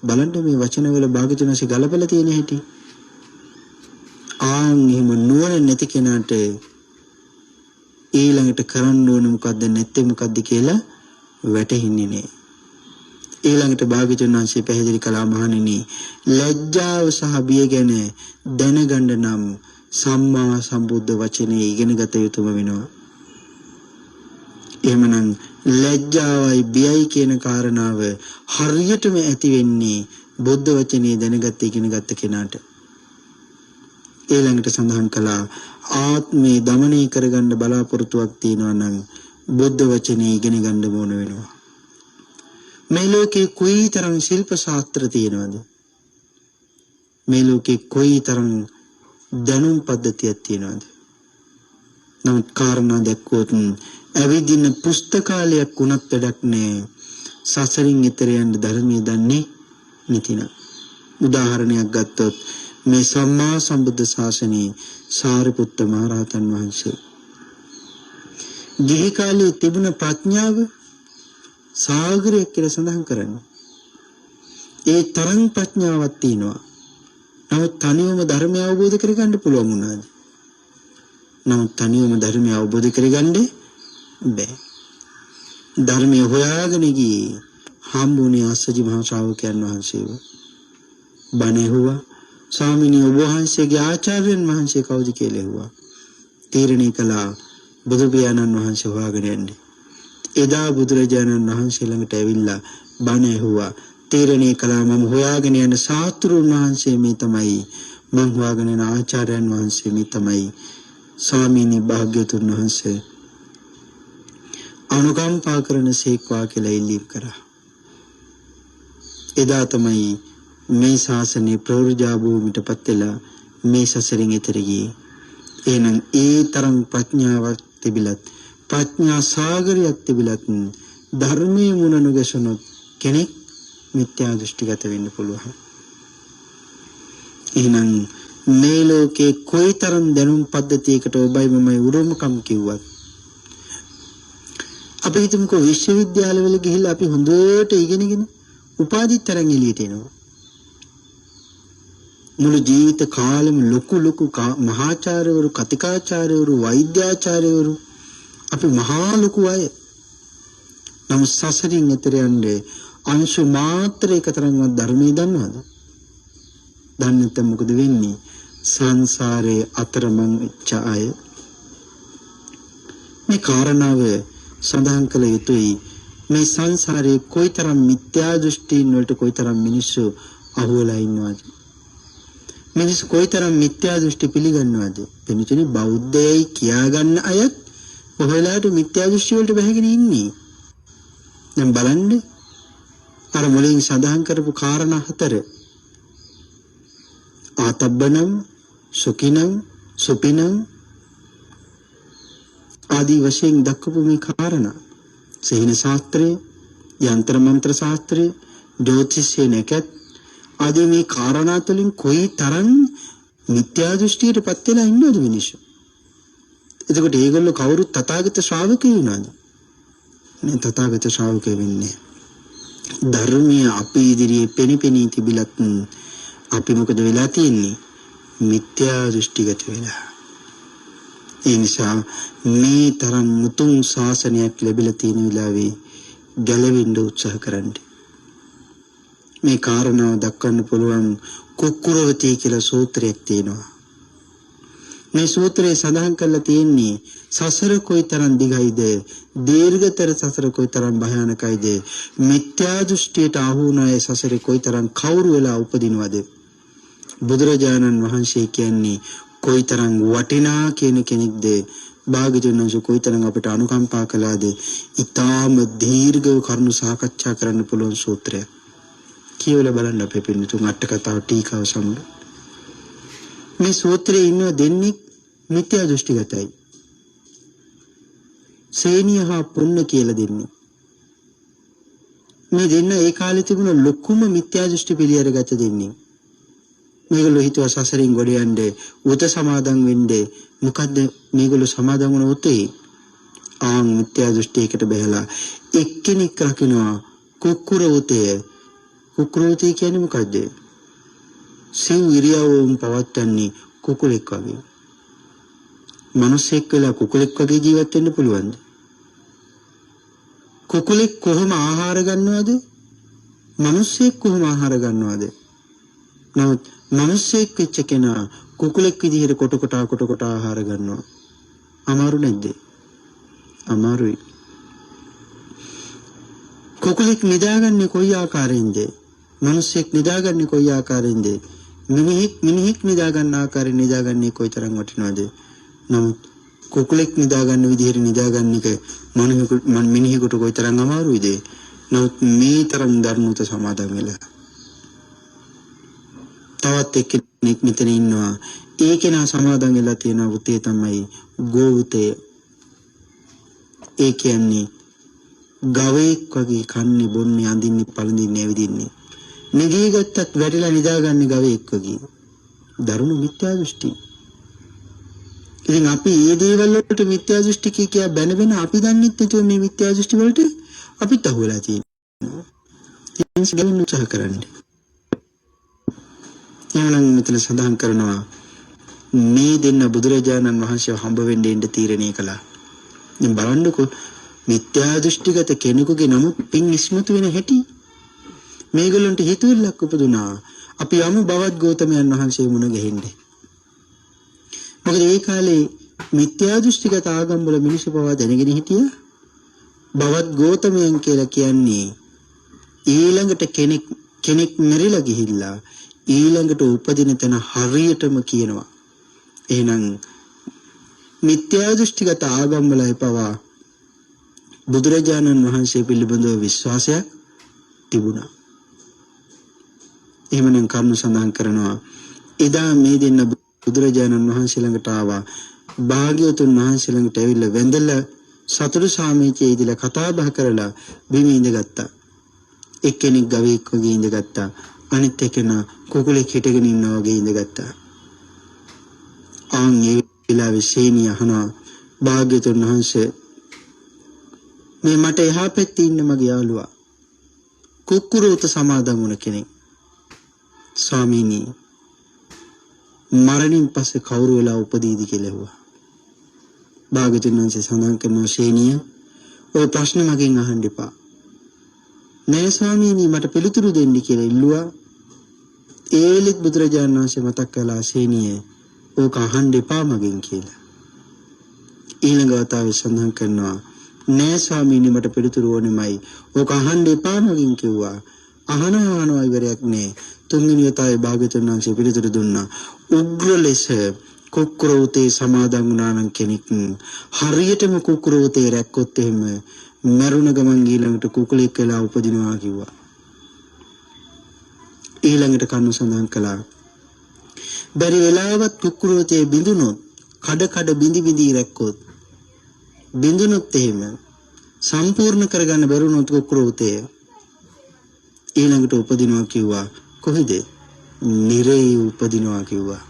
බලන්න මේ වචනවල භාග්‍යතුන් වහන්සේ ගලපලා තියෙන හැටි. එහෙම නුවණ නැති කෙනාට ඊළඟට කරන්න ඕන මොකද්ද නැත්තේ මොකද්ද කියලා වැටහෙන්නේ නැහැ. ඊළඟට භාග්‍යවතුන් වහන්සේ පැහැදිලි කළා මහණෙනි ලැජ්ජාව සහ බිය ගැන දැනගන්න නම් සම්මා සම්බුද්ධ වචනේ ඉගෙන ගත යුතුම වෙනවා. එහෙමනම් ලැජ්ජාවයි බියයි කියන කාරණාව හරියටම ඇති වෙන්නේ බුද්ධ වචනේ දැනගත් ඉගෙනගත් කෙනාට. ඊළඟට සඳහන් කළා ආත්මේ দমনය කරගන්න බලාපොරොත්තුවක් තියෙනවා නම් බුද්ධ වචනේ ඉගෙන ගන්න ඕන වෙනවා. මේ ලෝකේ කොයිතරම් ශිල්ප ශාස්ත්‍ර තියෙනවද? මේ ලෝකේ කොයිතරම් දැනුම් පද්ධතියක් තියෙනවද? නමුත් කාරණා දැක්කොත් ඇවිදින පුස්තකාලයක් වුණත් වැඩක් නෑ. සසරින් ඈතර යන්න ධර්මයේ දන්නේ නැතිනම්. උදාහරණයක් ගත්තොත් මේ සම්මා සම්බුද්ධ ශාසනයේ සාරිපුත්ත මහ රහතන් වහන්සේ ගිහි කාලේ තිබුණ ප්‍රඥාව සාගරයක් කියලා සඳහන් කරන්නේ. ඒ තරම් ප්‍රඥාවක් තියෙනවා. නමුත් තනියම ධර්මය අවබෝධ කරගන්න පුළුවන් වුණාද? නමුත් තනියම ධර්මය අවබෝධ කරගන්න බෑ. ධර්මය හොයාගෙන ගියේ හම්බුනේ අස්සජි මහ ශ්‍රාවකයන් වහන්සේව. බණ ඇහුවා. ස්වාමීනි ඔබ වහන්සේගේ ආචාර්යයන් වහන්සේ කවුද කියලා ඇහුවා. තීරණය කළා බුදු පියාණන් වහන්සේ හොයාගෙන යන්නේ. එදා බුදුරජාණන් වහන්සේ ළඟට ඇවිල්ලා බණ ඇහුවා. තීරණය කළා මම හොයාගෙන යන ශාස්ත්‍රඥ වහන්සේ මේ තමයි. මම හොයාගෙන යන ආචාර්යයන් වහන්සේ මේ තමයි. ස්වාමීනි භාග්‍යවතුන් වහන්සේ අනුකම්පා කරන සේක්වා කියලා ඉල්ලීම් කරා. එදා තමයි මේ ශාසනයේ ප්‍රවෘජා භූමියටපත් වෙලා මේ සසරින් එතර ගියේ. එහෙනම් ඒ තරම් ප්‍රඥාවක් තිබිලත් ප්‍රඥා සාගරයක් තිබිලත් ධර්මයේ මුණ නොගැසුණොත් කෙනෙක් මිත්‍යා දෘෂ්ටිගත වෙන්න පුළුවන්. එහෙනම් මේ ලෝකේ කොයිතරම් දැනුම් පද්ධතියකට ඔබයි මමයි උරුමකම් කිව්වත් අපි හිතමුකෝ විශ්වවිද්‍යාලවල ගිහිල්ලා අපි හොඳට ඉගෙනගෙන උපාධිත් තරම් එළියට එනවා. මුළු ජීවිත කාලෙම ලොකු මහාචාර්යවරු, කතිකාචාර්යවරු, වෛද්‍යාචාර්යවරු අපි මහා ලොකු අය. නමුත් සසරින් එතර යන්නේ අංශු මාත්‍රයක තරම්වත් ධර්මයේ දන්නවද? දන්නේ නැත්නම් මොකද වෙන්නේ? සංසාරේ අතරමං වෙච්ච අය. මේ කාරණාව සඳහන් කළ යුතුයි. මේ සංසාරේ කොයිතරම් මිත්‍යා දෘෂ්ටීන් වලට කොයිතරම් මිනිස්සු අහුවලා ඉන්නවද? මිනිස්සු කොයිතරම් මිත්‍යා දෘෂ්ටි පිළිගන්නවද? එනිචනි බෞද්ධයයි කියාගන්න අයත් ඔයලාට මිත්‍යා දෘෂ්ටි වලට බැහැගෙන ඉන්නේ. දැන් බලන්න අර මුලින් සඳහන් කරපු කාරණා හතර ආතබ්බනම් සුඛිනම් සුපිනම් ආදී වශයෙන් දක්වපු මේ කාරණා සේන ශාස්ත්‍රය, යంత్ర මන්ත්‍ර ශාස්ත්‍රය, ජ්‍යොතිෂය නැකත් ආදී මේ කාරණා තුළින් කොයි තරම් මිත්‍යා දෘෂ්ටියටපත් වෙලා ඉන්නවද මිනිස්සු? එතකොට ඒගොල්ලෝ කවුරුත් තථාගත ශ්‍රාවකයෝ වුණාද? නේ තථාගත ශ්‍රාවකයෝ වෙන්නේ. ධර්මයේ අපි ඉදිරියේ පෙනිපෙනී තිබිලත් අපි මොකද වෙලා තියෙන්නේ? මිත්‍යා දෘෂ්ටිගත වෙලා. ඒ නිසා මේ තරම් මුතුන් ශාසනයක් ලැබිලා තියෙන වෙලාවේ ගැලවෙන්න උත්සාහ කරන්න. මේ කාරණාව දක්වන්න පුළුවන් කුක්කුරවතී කියලා සූත්‍රයක් තියෙනවා. මේ සූත්‍රයේ සඳහන් කරලා තියෙන්නේ සසර කොයිතරම් දිගයිද, දීර්ඝතර සසර කොයිතරම් භයානකයිද, මිත්‍යා දෘෂ්ටියට අහු වුණ අය සසරේ කොයිතරම් කවුරු වෙලා උපදිනවද? බුදුරජාණන් වහන්සේ කියන්නේ කොයිතරම් වටිනා කියන කෙනෙක්ද? භාග්‍යවතුන් වහන්සේ කොයිතරම් අපට අනුකම්පා කළාද? ඊටාම දීර්ඝව කරුණු සාකච්ඡා කරන්න පුළුවන් සූත්‍රයක්. කියවලා බලන්න අපේ පින්නතුන් අට කතාව ටීකාව සමග. මේ සූත්‍රයේ ඉන්න දෙන්නේ මිත්‍යා දෘෂ්ටිගතයි. සේනිය හා පුන්න කියලා දෙන්නේ. මේ දෙන්න ඒ කාලේ තිබුණ ලොකුම මිත්‍යා දෘෂ්ටි පිළිඅරගත දෙන්නේ. මේගොල්ලෝ හිතුවා සසරින් ගොඩ යන්නේ උත සමාදන් වෙන්නේ. මොකද්ද මේගොල්ලෝ සමාදන් වුණ උතේ? මිත්‍යා දෘෂ්ටියකට බැහැලා එක්කෙනෙක් රකින්නවා කුක්කුර උතේ. කුක්කුර උතේ කියන්නේ මොකද්ද? සිව් ඉරියව්වම පවත්න්නේ කුකුලෙක් වගේ. මිනිසෙක් වෙලා කුකුලෙක් වගේ ජීවත් වෙන්න පුළුවන්ද? කුකුලෙක් කොහොම ආහාර ගන්නවද? මිනිස්සෙක් කොහොම ආහාර ගන්නවද? නමුත් මිනිස්සෙක් වෙච්ච කෙනා කුකුලෙක් විදිහට කොට කොට ආහාර ගන්නවා. අමාරු නැද්ද? අමාරුයි. කුකුලෙක් නිදාගන්නේ කොයි ආකාරයෙන්ද? මිනිස්සෙක් නිදාගන්නේ කොයි ආකාරයෙන්ද? මිනිහෙක් නිදා ගන්න ආකාරයෙන් නිදාගන්නේ කොයිතරම් වටිනවද? නමුත් කුකුලෙක් නිදා ගන්න විදිහට නිදා ගන්න එක මිනිහෙකුට කොයිතරම් අමාරුයිද? නමුත් මේ තරම් ධර්මත සමාදන් වෙලා තවත් එක්කෙනෙක් මෙතන ඉන්නවා. ඒ කෙනා සමාදන් වෙලා තියෙන වෘතේ තමයි ගෝවෘතය. ඒ කියන්නේ ගවයෙක් වගේ කන්නේ බොන්නේ අඳින්නේ පළඳින්නේ ඇවිදින්නේ. නිදී ගත්තත් වැටිලා නිදාගන්නේ ගවයෙක් වගේ. දරුණු මිත්‍යා දෘෂ්ටි. ඉතින් අපි මේ දේවල් වලට මිත්‍යා දෘෂ්ටි කිය බැන බැන අපි දන්නෙත් නැතුව මේ මිත්‍යා දෘෂ්ටි වලට අපිත් අහුවෙලා තියෙනවා. ඉතින් ගමන් උත්සාහ කරන්න. එහෙනම් මෙතන සඳහන් කරනවා මේ දෙන්න බුදුරජාණන් වහන්සේ හම්බ වෙන්න ඉන්න තීරණය කළා. දැන් බලන්නකෝ මිත්‍යා දෘෂ්ටිගත කෙනෙකුගේ නමුත් පින් ඉස්මතු වෙන හැටි. මේගොල්ලන්ට හිතුවිල්ලක් උපදුනා. අපි යමු බවත් ගෞතමයන් වහන්සේ මුණ ගැහෙන්නේ. මොකද ඒ කාලේ මිත්‍යා දෘෂ්ටිගත ආගම් වල මිනිස්සු පවා දැනගෙන හිටියා. බවත් ගෞතමයන් කියලා කියන්නේ ඊළඟට කෙනෙක් මෙරිලා ගිහිල්ලා ඊළඟට උපදින තැන හරියටම කියනවා. එහෙනම් මිත්‍යා දෘෂ්ටිගත ආගම් වලයි පවා බුදුරජාණන් වහන්සේ පිළිබඳව විශ්වාසයක් තිබුණා. එහෙමනම් කර්ම සඳහන් කරනවා එදා මේ දෙන්න බුදුරජාණන් වහන්සේ ළඟට ආවා. භාග්‍යවතුන් වහන්සේ ළඟට ඇවිල්ලා වැඳලා සතුටු සාමීචයේ ඉඳලා කතා බහ කරලා බිම ඉඳගත්තා. එක්කෙනෙක් ගවයෙක් වගේ ඉඳගත්තා. අනිත් එක්කෙනා කුකුලෙක් හිටගෙන ඉන්නා වගේ ඉඳගත්තා. ආන් ඒ වෙලාවේ සේනිය අහනවා භාග්‍යවතුන් වහන්සේ මේ මට එහා පැත්තේ ඉන්න මගේ යාළුවා කුක්කුරුත සමාදන් වුණ කෙනෙක්. ස්වාමීනි මරණින් පස්සේ කවුරු වෙලා උපදීද කියලා ඇහුවා. භාග්‍යවතුන් වහන්සේ සඳහන් කරනවා සේනිය ඔය ප්‍රශ්න මගෙන් අහන්න එපා. නෑ ස්වාමීනි මට පිළිතුරු දෙන්න කියලා ඉල්ලුවා. ඒලිත් බුදුරජාණන් වහන්සේ මතක් කළා සේනිය ඕක අහන්න එපා මගෙන් කියලා. ඊළඟ වතාවේ සඳහන් කරනවා නෑ ස්වාමීනි මට පිළිතුරු ඕනෙමයි. ඕක අහන්න එපා මගෙන් කිව්වා. අහනවා ඉවරයක් නෑ. තුන්වෙනි වතාවේ භාග්‍යවතුන් වහන්සේ පිළිතුරු දුන්නා. උග්‍ර ලෙස කුක්කුරෝතේ සමාදන් වුණා නම් කෙනෙක් හරියටම කුක්කුරෝතේ රැක්කොත් එහෙම මරුණ ගමන් ඊළඟට කුකුලෙක් වෙලා උපදිනවා කිව්වා. ඊළඟට කන්න සඳහන් කළා. බැරි වෙලාවත් කුක්කුරෝතේ බිඳුනොත් කඩ බිඳි රැක්කොත් බිඳුනොත් එහෙම සම්පූර්ණ කරගන්න බැරුණොත් කුක්කුරෝතේ ඊළඟට උපදිනවා කිව්වා. කොහෙද? නිරේ උපදිනවා කිව්වා.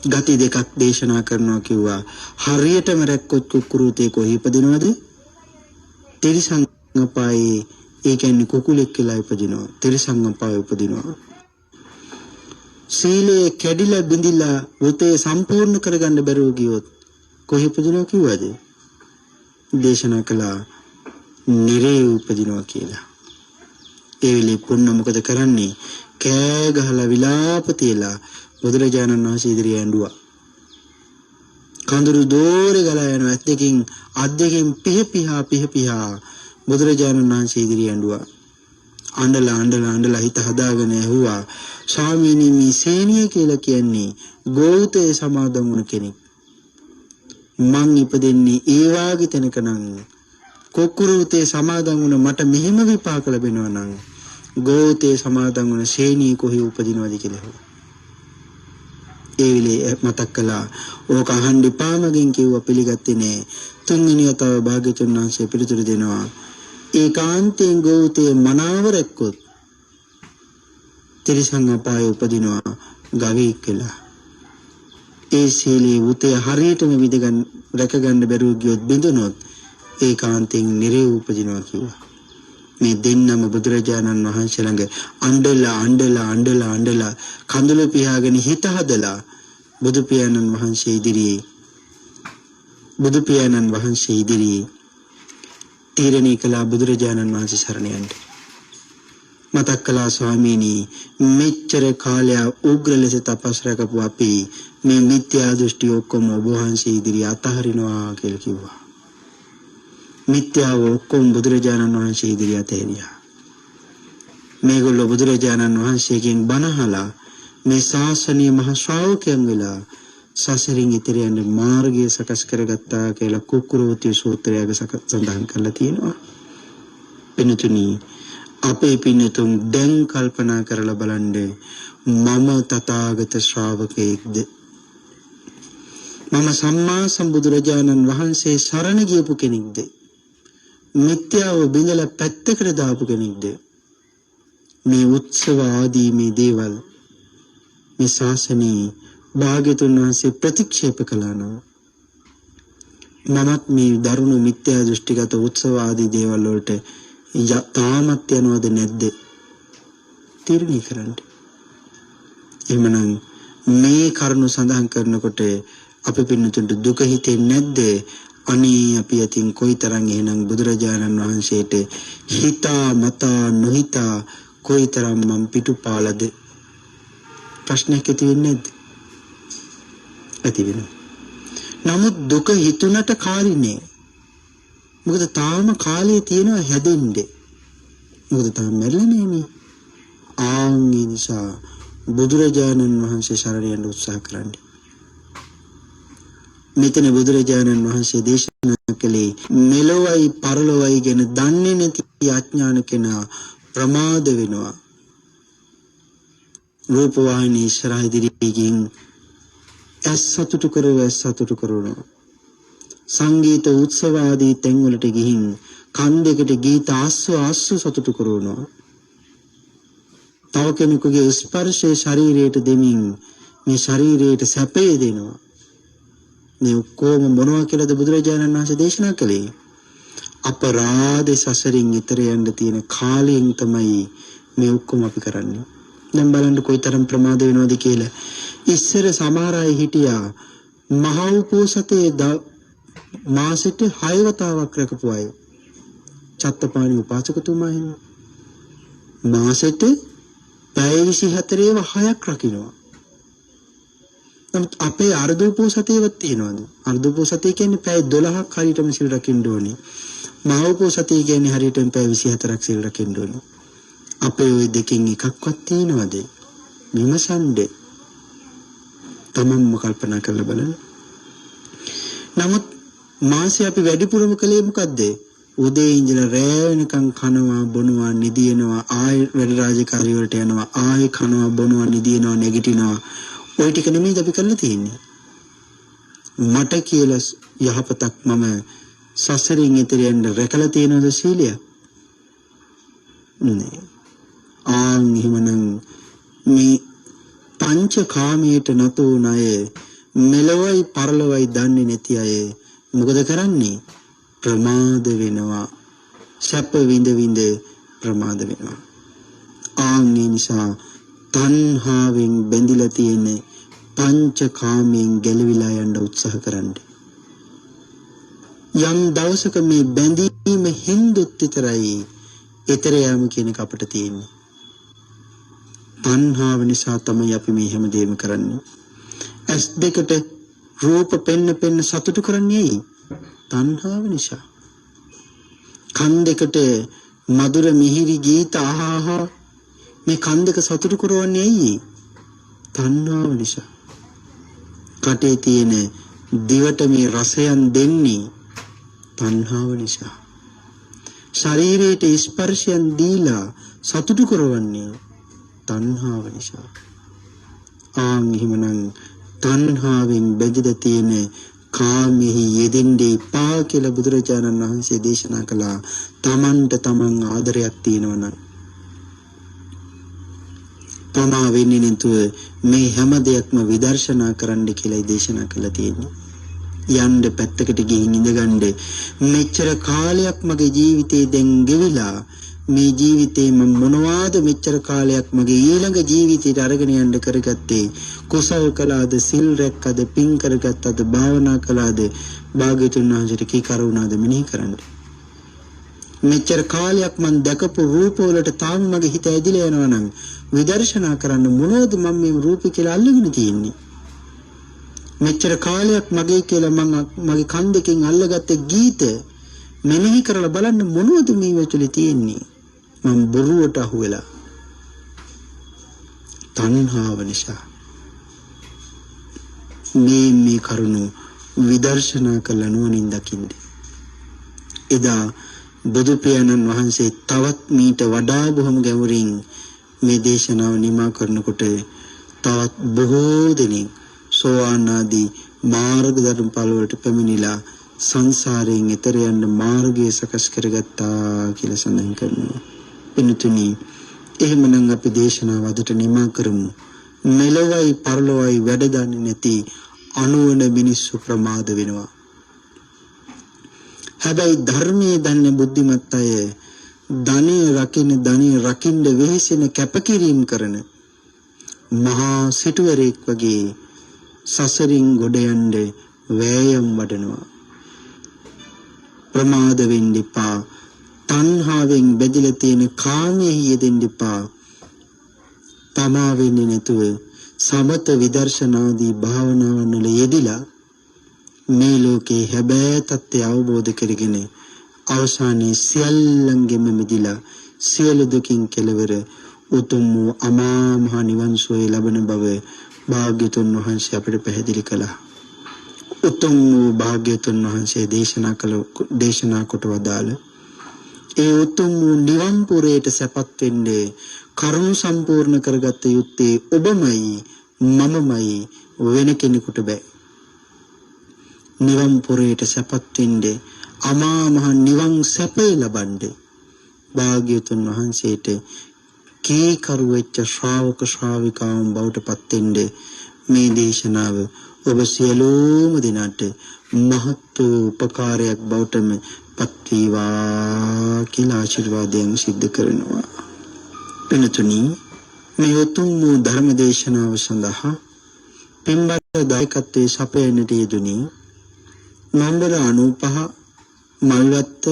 ගති දෙකක් දේශනා කරනවා කිව්වා. හරියටම රැක්කොත් කුක්කුරෝතේ කොහේ ඉපදිනවද? තිරිසං අපායේ. ඒ කියන්නේ කුකුලෙක් කියලා ඉපදිනවා. තිරිසං අපායේ උපදිනවා. සීලේ කැඩිලා බිඳිලා වෘතේ සම්පූර්ණ කරගන්න බැරුව ගියොත් කොහේ ඉපදිනවා කිව්වද? දේශනා කළා නිරේ උපදිනවා කියලා. ඒ වෙලේ පුන්න මොකද කරන්නේ? කෑ ගහලා විලාප තියලා බුදුරජාණන් වහන්සේ ඉදිරියේ ඇඬුවා. කඳුළු දෝරේ ගලා යන අත් දෙකෙන් පිහ බුදුරජාණන් වහන්සේ ඉදිරියේ ඇඬුවා. අඬලා හිත හදාගෙන ඇහුවා ස්වාමීනි මේ සේනිය කියලා කියන්නේ ගෝතේ සමාදන් වුණ කෙනෙක්. මං ඉපදෙන්නේ ඒ වාගේ තැනක නම් කුක්කුරුතේ සමාදන් වුණ මට මෙහෙම විපාක ලැබෙනවා නම් ගෝතේ සමාදන් වුණ සේනිය කොහේ උපදිනවද කියලා. ඒ විලේ මතක් කළා. ඕක අහන්න එපා මගෙන් කිව්වා පිළිගත්තේ නෑ. තුන්වෙනි වතාව භාග්‍යවතුන් වහන්සේ පිළිතුරු දෙනවා. ඒකාන්තයෙන් ගෝතේ මනාව රැක්කොත් තිරිසං අපායේ උපදිනවා ගවයෙක් වෙලා. ඒ සීලේ උතේ හරියටම රැකගන්න බැරුව ගියොත් බිඳුනොත් ඒකාන්තයෙන් නිරේ උපදිනවා කිව්වා. මේ දෙන්නම බුදුරජාණන් වහන්සේ ළඟ අඬලා කඳුළු පියාගෙන හිත හදලා බුදු පියාණන් වහන්සේ ඉදිරියේ තීරණය කළා බුදුරජාණන් වහන්සේ සරණ යන්න. මතක් කළා ස්වාමීනි මෙච්චර කාලයක් උග්‍ර ලෙස තපස් රැකපු අපි මේ මිත්‍යා දෘෂ්ටි ඔක්කොම ඔබ වහන්සේ ඉදිරියේ අතහරිනවා කියලා කිව්වා. මිත්‍යාව ඔක්කොම බුදුරජාණන් වහන්සේ ඉදිරියේ අතහැරියා. මේගොල්ලෝ බුදුරජාණන් වහන්සේගෙන් බණ අහලා මේ ශාසනීය මහ ශ්‍රාවකයන් වෙලා සසරින් ඉතිර යන මාර්ගය සකස් කරගත්තා කියලා කුකුරෝති සූත්‍රයක සඳහන් කරලා තියෙනවා. පින්තුනි අපේ පින්නතුන් දැන් කල්පනා කරලා බලන්න මම තථාගත ශ්‍රාවකෙක්ද? මම සම්මා සම්බුදුරජාණන් වහන්සේ සරණ ගියපු කෙනෙක්ද? මිත්‍යාව බිඳලා පැත්තකට දාපු කෙනෙක්ද? මේ උත්සව ආදී මේ දේවල් මේ ශාසනයේ භාග්‍යතුන් වහන්සේ ප්‍රතික්ෂේප කළා නම් මමත් මේ දරුණු මිත්‍යා දෘෂ්ටිගත උත්සව ආදී දේවල් වලට තාමත් යනවද නැද්ද තීරණය කරන්න. එහෙමනම් මේ කරුණු සඳහන් කරනකොට අපි පින්නතුන්ට දුක හිතෙන්නේ නැද්ද? අනේ අපි අතින් කොයිතරම් එහෙනම් බුදුරජාණන් වහන්සේට හිතා මතා නොහිතා කොයිතරම් මම පිටුපාලද? ප්‍රශ්නයක් ඇති වෙන්නේ නැද්ද? ඇති වෙනවා. නමුත් දුක හිතුණට කාරිනේ. මොකද තාම කාලේ තියෙනවා හැදෙන්නේ. මොකද තාම මැරෙලා නෑනේ. ආන්ගේ නිසා බුදුරජාණන් වහන්සේ සරණ යන්න උත්සාහ කරන්න. මෙතන බුදුරජාණන් වහන්සේ දේශනා කළේ මෙලොවයි පරලොවයි ගැන දන්නේ නැති අඥාන කෙනා ප්‍රමාද වෙනවා. රූපවාහිනී ඉස්සරහ ඉදිරියෙන් ඇස් සතුටු කරනවා. සංගීත උත්සව ආදී තැන්වලට ගිහින් කන් දෙකට ගීත ආස්ව සතුටු කරනවා. තව කෙනෙකුගේ ස්පර්ශයේ ශරීරයට දෙමින් මේ ශරීරයට සැපය දෙනවා. මේ ඔක්කොම මොනවා කියලාද බුදුරජාණන් වහන්සේ දේශනා කළේ? අපරාධ සසරින් ඈතර යන්න තියෙන කාලයෙන් තමයි මේ ඔක්කොම අපි කරන්නේ. දැන් බලන්න කොයිතරම් ප්‍රමාද වෙනවද කියලා. ඉස්සර සමහර අය හිටියා මහා උපෝසතේ මාසෙට 6 වතාවක් රැකපු අය. චත්තපාණි උපාසකතුමා එහෙම මාසෙට පැය 24ව 6ක් රකින්නවා. නමුත් අපේ අර්ධ උපෝසතේවත් තියෙනවද? අර්ධ උපෝසතේ කියන්නේ පැය 12ක් හරියටම සිල් රකින්න ඕනේ. මහා උපෝසතේ කියන්නේ හරියටම පැය 24ක් සිල් රකින්න ඕනේ. අපේ ওই දෙකෙන් එකක්වත් තියෙනවද? විමසන්නේ. තමන්ම කල්පනා කරලා බලන්න. නමුත් මාසෙ අපි වැඩිපුරම කලේ මොකද්ද? උදේ ඉඳලා රෑ වෙනකන් කනවා බොනවා නිදිනවා ආයෙ වැඩ රාජකාරී වලට යනවා ආයෙ කනවා බොනවා නිදිනවා නැගිටිනවා. ওই ටික නෙමෙයි අපි කරලා තියෙන්නේ. මට කියලා යහපතක් මම සසරින් ඈතර යන්න රැකලා තියෙනවද සීලය? නෑ. එහෙමනම් මේ පංචකාමයට නතු වුණ අය මෙලොවයි පරලොවයි දන්නේ නැති අය මොකද කරන්නේ? ප්‍රමාද වෙනවා. සැප විඳ ප්‍රමාද වෙනවා. ඒ නිසා තණ්හාවෙන් බැඳිලා තියෙන පංචකාමයෙන් ගැලවිලා යන්න උත්සාහ කරන්න. යම් දවසක මේ බැඳීම හින්දුත් විතරයි ඊතර යාම කියන එක අපිට තියෙන්නේ. තණ්හාව නිසා තමයි අපි මේ හැමදේම කරන්නේ. ඇස් දෙකට රූප පෙන්න සතුටු කරන්නේ ඇයි? තණ්හාව නිසා. කන් දෙකට මధుර මිහිරි ගීත අහහා මේ කන් දෙක සතුටු කරවන්නේ ඇයි? තණ්හාව නිසා. කටේ තියෙන දිවට මේ රසයන් දෙන්නේ තණ්හාව නිසා. ශරීරයට ස්පර්ශයන් දීලා සතුටු කරවන්නේ තණ්හාව නිසා. එහෙමනම් තණ්හාවෙන් බැඳිලා තියෙන කාමෙහි යෙදෙන්නේ පා කියලා බුදුරජාණන් වහන්සේ දේශනා කළා. තමන්ට තමන් ආදරයක් තියෙනවා නම් තමා වෙන්නේ නැතුව මේ හැම දෙයක්ම විදර්ශනා කරන්න කියලා දේශනා කළා තියෙන්නේ. යන්න පැත්තකට ගිහින් ඉඳගන්න. මෙච්චර කාලයක් මගේ ජීවිතේ දැන් ගෙවිලා මේ ජීවිතේ මම මොනවාද මෙච්චර කාලයක් මගේ ඊළඟ ජීවිතේට අරගෙන යන්න කරගත්තේ? කුසල් කළාද, සිල් රැක්කද, පින් කරගත්තද, භාවනා කළාද, භාග්‍යතුන් වහන්සේට කී කරුණාද මෙනෙහි කරන්න. මෙච්චර කාලයක් මම දැකපු රූප වලට තාම මගේ හිත ඇදිලා යනවා නම් විදර්ශනා කරන්න මොනවද මම මේ රූපේ කියලා අල්ලගෙන තියෙන්නේ? මෙච්චර කාලයක් මගේ කියලා මගේ කන් දෙකෙන් අල්ලගත්ත ගීත මෙනෙහි කරලා බලන්න මොනවද මේ වෙතුලේ තියෙන්නේ? මම බොරුවට අහු වෙලා. තණ්හාව නිසා. මේ කරුණු විදර්ශනා කළ නුවණින් දකින්න. එදා බුදු පියාණන් වහන්සේ තවත් මීට වඩා බොහොම ගැඹුරින් මේ දේශනාව නිමා කරනකොට තවත් බොහෝ දෙනෙක් සෝවාන් ආදී මාර්ග ධර්මඵල වලට පැමිණිලා සංසාරයෙන් එතර යන්න මාර්ගය සකස් කරගත්තා කියලා සඳහන් කරනවා. පින්තුනි, එහෙමනම් අපි දේශනාව අදට නිමා කරමු. මෙලොවයි පරලොවයි වැඩ දන්නේ නැති අනුවන මිනිස්සු ප්‍රමාද වෙනවා. හැබැයි ධර්මයේ දන්නේ බුද්ධිමත් අය ධනිය රකින්න වෙහෙසෙන කැපකිරීම කරන මහා සිටුවරයෙක් වගේ සසරින් ගොඩ යන්න වෑයම් වඩනවා. ප්‍රමාද වෙන්න එපා. තණ්හාවෙන් බැඳිලා තියෙන කාමයේ යෙදෙන්න එපා. තමා වෙන්නේ නැතුව සමත විදර්ශනාදී භාවනාවන් වල යෙදිලා මේ ලෝකේ හැබෑ තත්ත්වය අවබෝධ කරගෙන අවසානයේ සියල්ලංගෙම මිදිලා සියලු දුකින් කෙලවර උතුම් වූ අමා මහ නිවන් සුවය ලබන බව භාග්‍යතුන් වහන්සේ අපිට පැහැදිලි කළා. උතුම් වූ භාග්‍යතුන් වහන්සේ දේශනා කොට වදාළ ඒ උතුම් වූ නිවන් පුරයට සැපත් වෙන්නේ කරුණ සම්පූර්ණ කරගත යුත්තේ ඔබමයි මමමයි වෙන කෙනෙකුට බෑ. නිවන් පුරයට සැපත් වෙන්නේ අමා මහ නිවන් සැපේ ලබන්නේ භාග්‍යතුන් වහන්සේට කීකරු වෙච්ච ශ්‍රාවක ශ්‍රාවිකාවන් බවට පත් වෙන්නේ මේ දේශනාව ඔබ සියලුම දිනට මහත් උපකාරයක් බවටම පත් වේවා කියලා ආශිර්වාදයෙන් සිද්ධ කරනවා. පින්තුනි, මේ උතුම් වූ ධර්ම දේශනාව සඳහා පින්බර දායකත්වයේ සපයන්නට යෙදුණි නම්බර 95 මල්වත්ත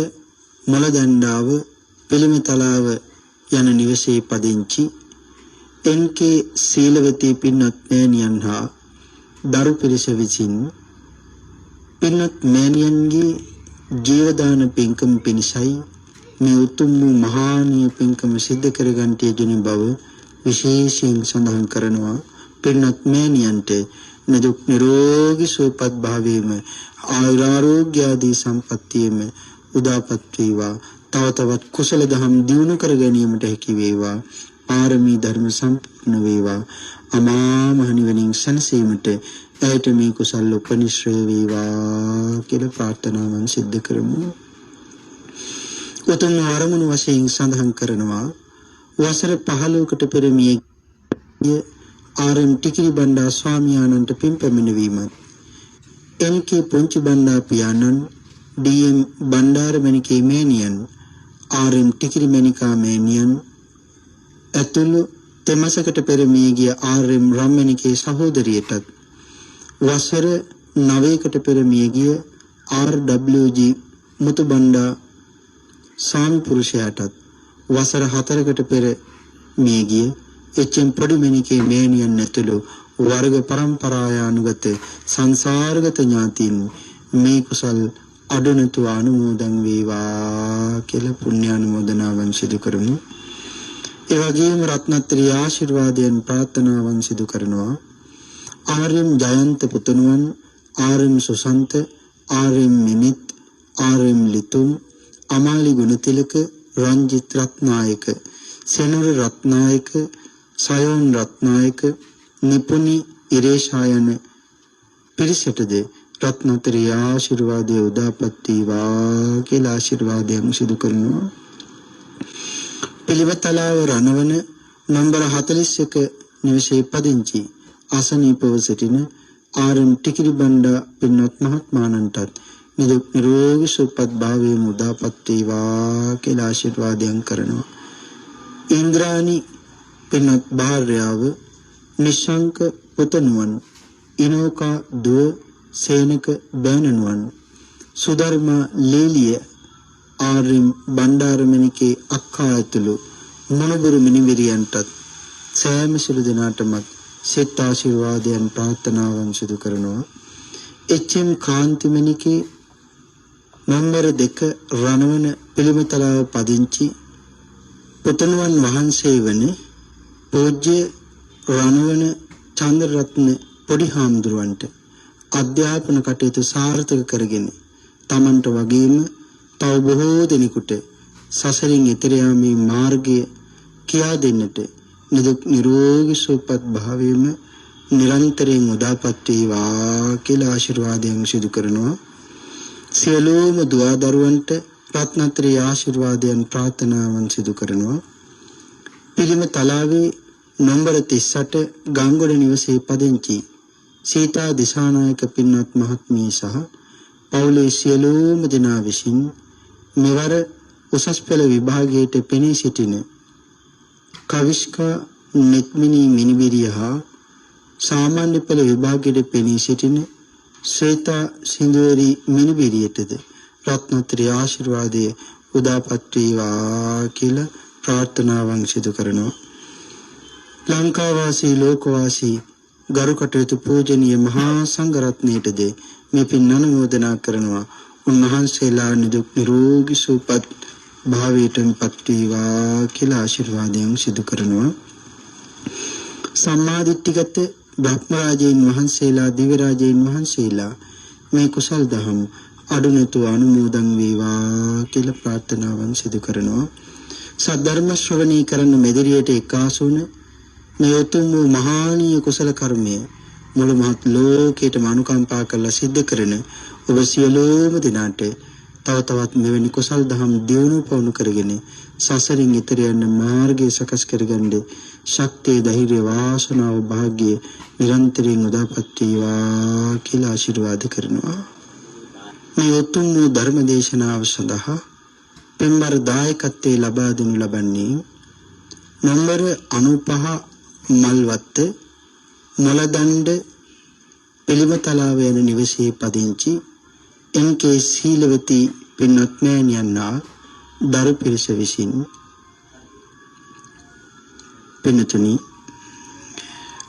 මොළදණ්ඩාව පිළිමතලාව යන නිවසේ පදිංචි එන්.කේ. සීලවතී පින්වත් මෑණියන් හා දරු පිරිස විසින් පින්වත් මෑණියන්ගේ ජීවදාන පින්කම පිණිසයි මේ උතුම් වූ මහානීය පින්කම සිද්ධ කරගන්නට යෙදුණු බව විශේෂයෙන් සඳහන් කරනවා. පින්වත් මෑණියන්ට නිදුක් නිරෝගී සුවපත් භාවයේම ආයුරාෝග්‍ය ආදී සම්පත්තියෙම උදාපත් වේවා. තව තවත් කුසල දහම් දියුණු කර ගැනීමට හැකි වේවා. පාරමී ධර්ම සම්පූර්ණ වේවා. අමා මහ නිවනින් සැනසීමට ඇයට මේ කුසල උපනිශ්‍රේ වේවා කියලා ප්‍රාර්ථනාවන් සිද්ධ කරමු. උතුම් ආරමුණු වශයෙන් සඳහන් කරනවා වසර 15කට පෙර මිය ආර්.එම්. ටිකිරි බණ්ඩා ස්වාමියාණන්ට පින් පැමිණවීමත් එන්.කේ. පුංචි බණ්ඩා පියාණන් ඩී.එම්. බණ්ඩාරමණිකේ මෑණියන් ආර්.එම්. ටිකිරි මණිකා මෑණියන් ඇතුළු තෙමසකට පෙර මිය ගිය ආර්.එම්. රම්මණිකේ සහෝදරියටත් වසර 9කට පෙර මිය ගිය ආර්.ඩබ්ලිව්.ජී. මුතුබණ්ඩා ස්වාමි පුරුෂයාටත් වසර 4කට පෙර මිය ගිය එච්.එම්. පොඩිමණිකේ මෑණියන් ඇතුළු වර්ග පරම්පරායානුගත සංසාරගත ඥාතීන් මේ කුසල් අඩනතු අනුමෝදන් වේවා කියලා පුණ්‍යානුමෝදනාවන් සිදු කරමු. ඒ වගේම රත්නත්‍රි ආශිර්වාදයෙන් ප්‍රාර්ථනාවන් සිදු කරනවා. ආර්.එම්. ජයන්ත පුතුණුවන්, R M. Susantha, R M. Minith, R M. Lithum, Amali Gunathilaka, Ranjith Rathnayake, Senura Rathnayake, Sayon Rathnayake, Nipuni ඉරේෂායන පිරිසටද රත්නත්‍රි ආශිර්වාදයේ උදාපත් වේවා කියලා ආශිර්වාදයෙන් සිදු කරනවා. පිළිවෙතලාව රණවන නම්බර 41 නිවසේ පදිංචි අසනීපව සිටින ආර්.එම්. ටිකිරි බණ්ඩා පින්වත් මහත්මයාණන්ටත් නිදුක් නිරෝගී සුවපත් භාවයේ උදාපත් වේවා කියලා ආශිර්වාදයෙන් කරනවා. ඉන්ද්‍රාණි පින්වත් භාර්යාව නිශංක පුතණුවන්, ඉනෝකා දුව සේනක බෑණනුවන්, සුධර්මා ලීලිය ආර්ය බණ්ඩාරමණිකේ අක්කා ඇතුළු මොණබුරු මිනිවිරියන්ටත් සෑම සිළු දෙනාටම සෙත් ආශිර්වාදයන් ප්‍රාර්ථනාවන් සිදු කරනවා. එච්.එම්. කාන්තිමණිකේ නම්බර 2 රණවන පිළිමතලාව පදිංචි පුතණුවන් වහන්සේ වන පූජ්‍ය රණවන චන්ද්‍රරත්න පොඩි හාමුදුරුවන්ට අධ්‍යාපන කටයුතු සාර්ථක කරගෙන තමන්ට වගේම තව බොහෝ දෙනෙකුට සසරින් එතෙර යාමේ මාර්ගය කියා දෙන්නට නිදුක් නිරෝගී සුවපත් භාවයෙම නිරන්තරයෙන් උදාපත් වේවා කියලා ආශිර්වාදයෙන් සිදු කරනවා. සියලුම දුවා දරුවන්ට රත්නත්‍රි ආශිර්වාදයන් ප්‍රාර්ථනාවන් සිදු කරනවා. පිළිම තලාවේ නම්බර 38 ගංගොඩ නිවසේ පදිංචි සීතා දිසානායක පින්වත් මහත්මිය සහ පවුලේ සියලුම දෙනා විසින් මෙවර උසස් පෙළ විභාගයට පෙනී සිටින කවිස්කා නෙත්මිනි මිනිබිරිය හා සාමාන්‍ය පෙළ විභාගයට පෙනී සිටින ශ්වේතා සින්දුවරි මිනිබිරියටද රත්නත්‍රි ආශිර්වාදයේ උදාපත් වේවා කියලා ප්‍රාර්ථනාවන් සිදු කරනවා. ලංකාවාසී ලෝකවාසී ගරු කටයුතු පූජනීය මහා සංඝරත්නයටද මේ පින් අනුමෝදනා කරනවා. උන්වහන්සේලා නිදුක් නිරෝගී සුවපත් භාවයටපත් වේවා කියලා ආශිර්වාදයෙන් සිදු කරනවා. සම්මාදිට්ඨිගත බ්‍රහ්මරාජයන් වහන්සේලා දිව්‍ය රාජයන් වහන්සේලා මේ කුසල් දහම් අඩුනතු අනුමෝදන් වේවා කියලා ප්‍රාර්ථනාවන් සිදු කරනවා. සද්ධර්ම ශ්‍රවණී කරන මෙදිරියට එකාසුන මේ උතුම් වූ මහානීය කුසල කර්මය මුළු මහත් ලෝකයටම අනුකම්පා කරලා සිද්ධ කරන ඔබ සියලුම දිනාට තව තවත් මෙවැනි කුසල් දහම් දියුණු පවුණු කරගෙන සසරින් ඈතර යන මාර්ගය සකස් කරගන්න ශක්තිය ධෛර්ය වාසනාව වාග්ය නිරන්තරයෙන් උදාපත් වේවා කියලා ආශිර්වාද කරනවා. මේ උතුම් වූ ධර්ම දේශනාව සඳහා පෙම්බර දායකත්වයේ ලබා දෙනු ලබන්නේ නම්බර 95 මල්වත්ත මොලදණ්ඩ පිළිමතලාව යන නිවසේ පදිංචි එන්.කේ. සීලවති පින්වත් මෑණියන්නා දරු පිරිස විසින්. පින්තුනි,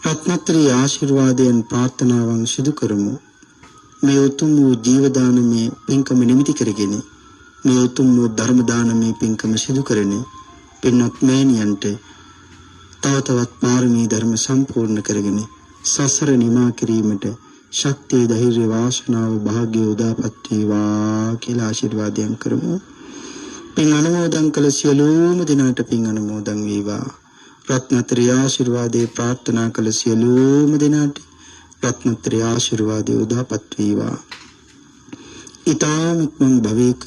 රත්නත්‍රි ආශිර්වාදයන් ප්‍රාර්ථනාවන් සිදු කරමු. මේ උතුම් වූ ජීව දානමය පින්කම නිමිති කරගෙන මේ උතුම් වූ ධර්ම දානමය පින්කම සිදු කරන පින්වත් මෑණියන්ට තව තවත් පාරමී ධර්ම සම්පූර්ණ කරගෙන සසර නිමා කිරීමට ශක්තිය ධෛර්ය වාසනාව වාග්ය උදාපත් වේවා කියලා ආශිර්වාදයන් කරමු. පින් අනුමෝදන් කළ සියලුම දිනාට පින් අනුමෝදන් වේවා. රත්නත්‍රි ආශිර්වාදේ ප්‍රාර්ථනා කළ සියලුම දිනාට රත්නත්‍රි ආශිර්වාදේ උදාපත් වේවා. ඊතාම ඉක්මන් භවයක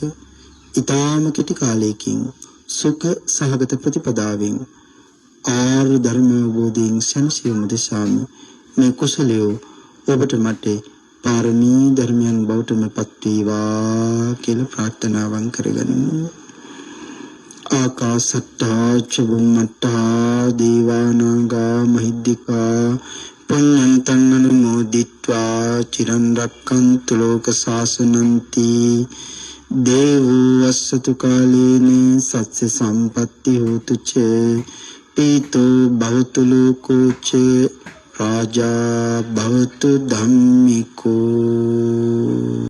ඊතාම කෙටි කාලයකින් සුඛ සහගත ප්‍රතිපදාවෙන් ආර්ය ධර්ම අවබෝධයෙන් සැනසීම දෙසාම මේ කුසලය ඔබට මට පාරමී ධර්මයන් බවටම පත් වේවා කියලා ප්‍රාර්ථනාවන් කරගනිමු. ආකාසට්ටා චුම්මට්ටා දේවානාගා මහිද්దికා පුඤ්ඤන්තං අනුමෝදිත්වා චිරන් රක්ඛන්තු ලෝක සාසනಂತಿ දේවෝ වස්සතු කාලේන සත්‍ය සම්පatti හෝතු ච පීතෝ භවතු ලෝකෝ ච राजा भवतु धम्मिको।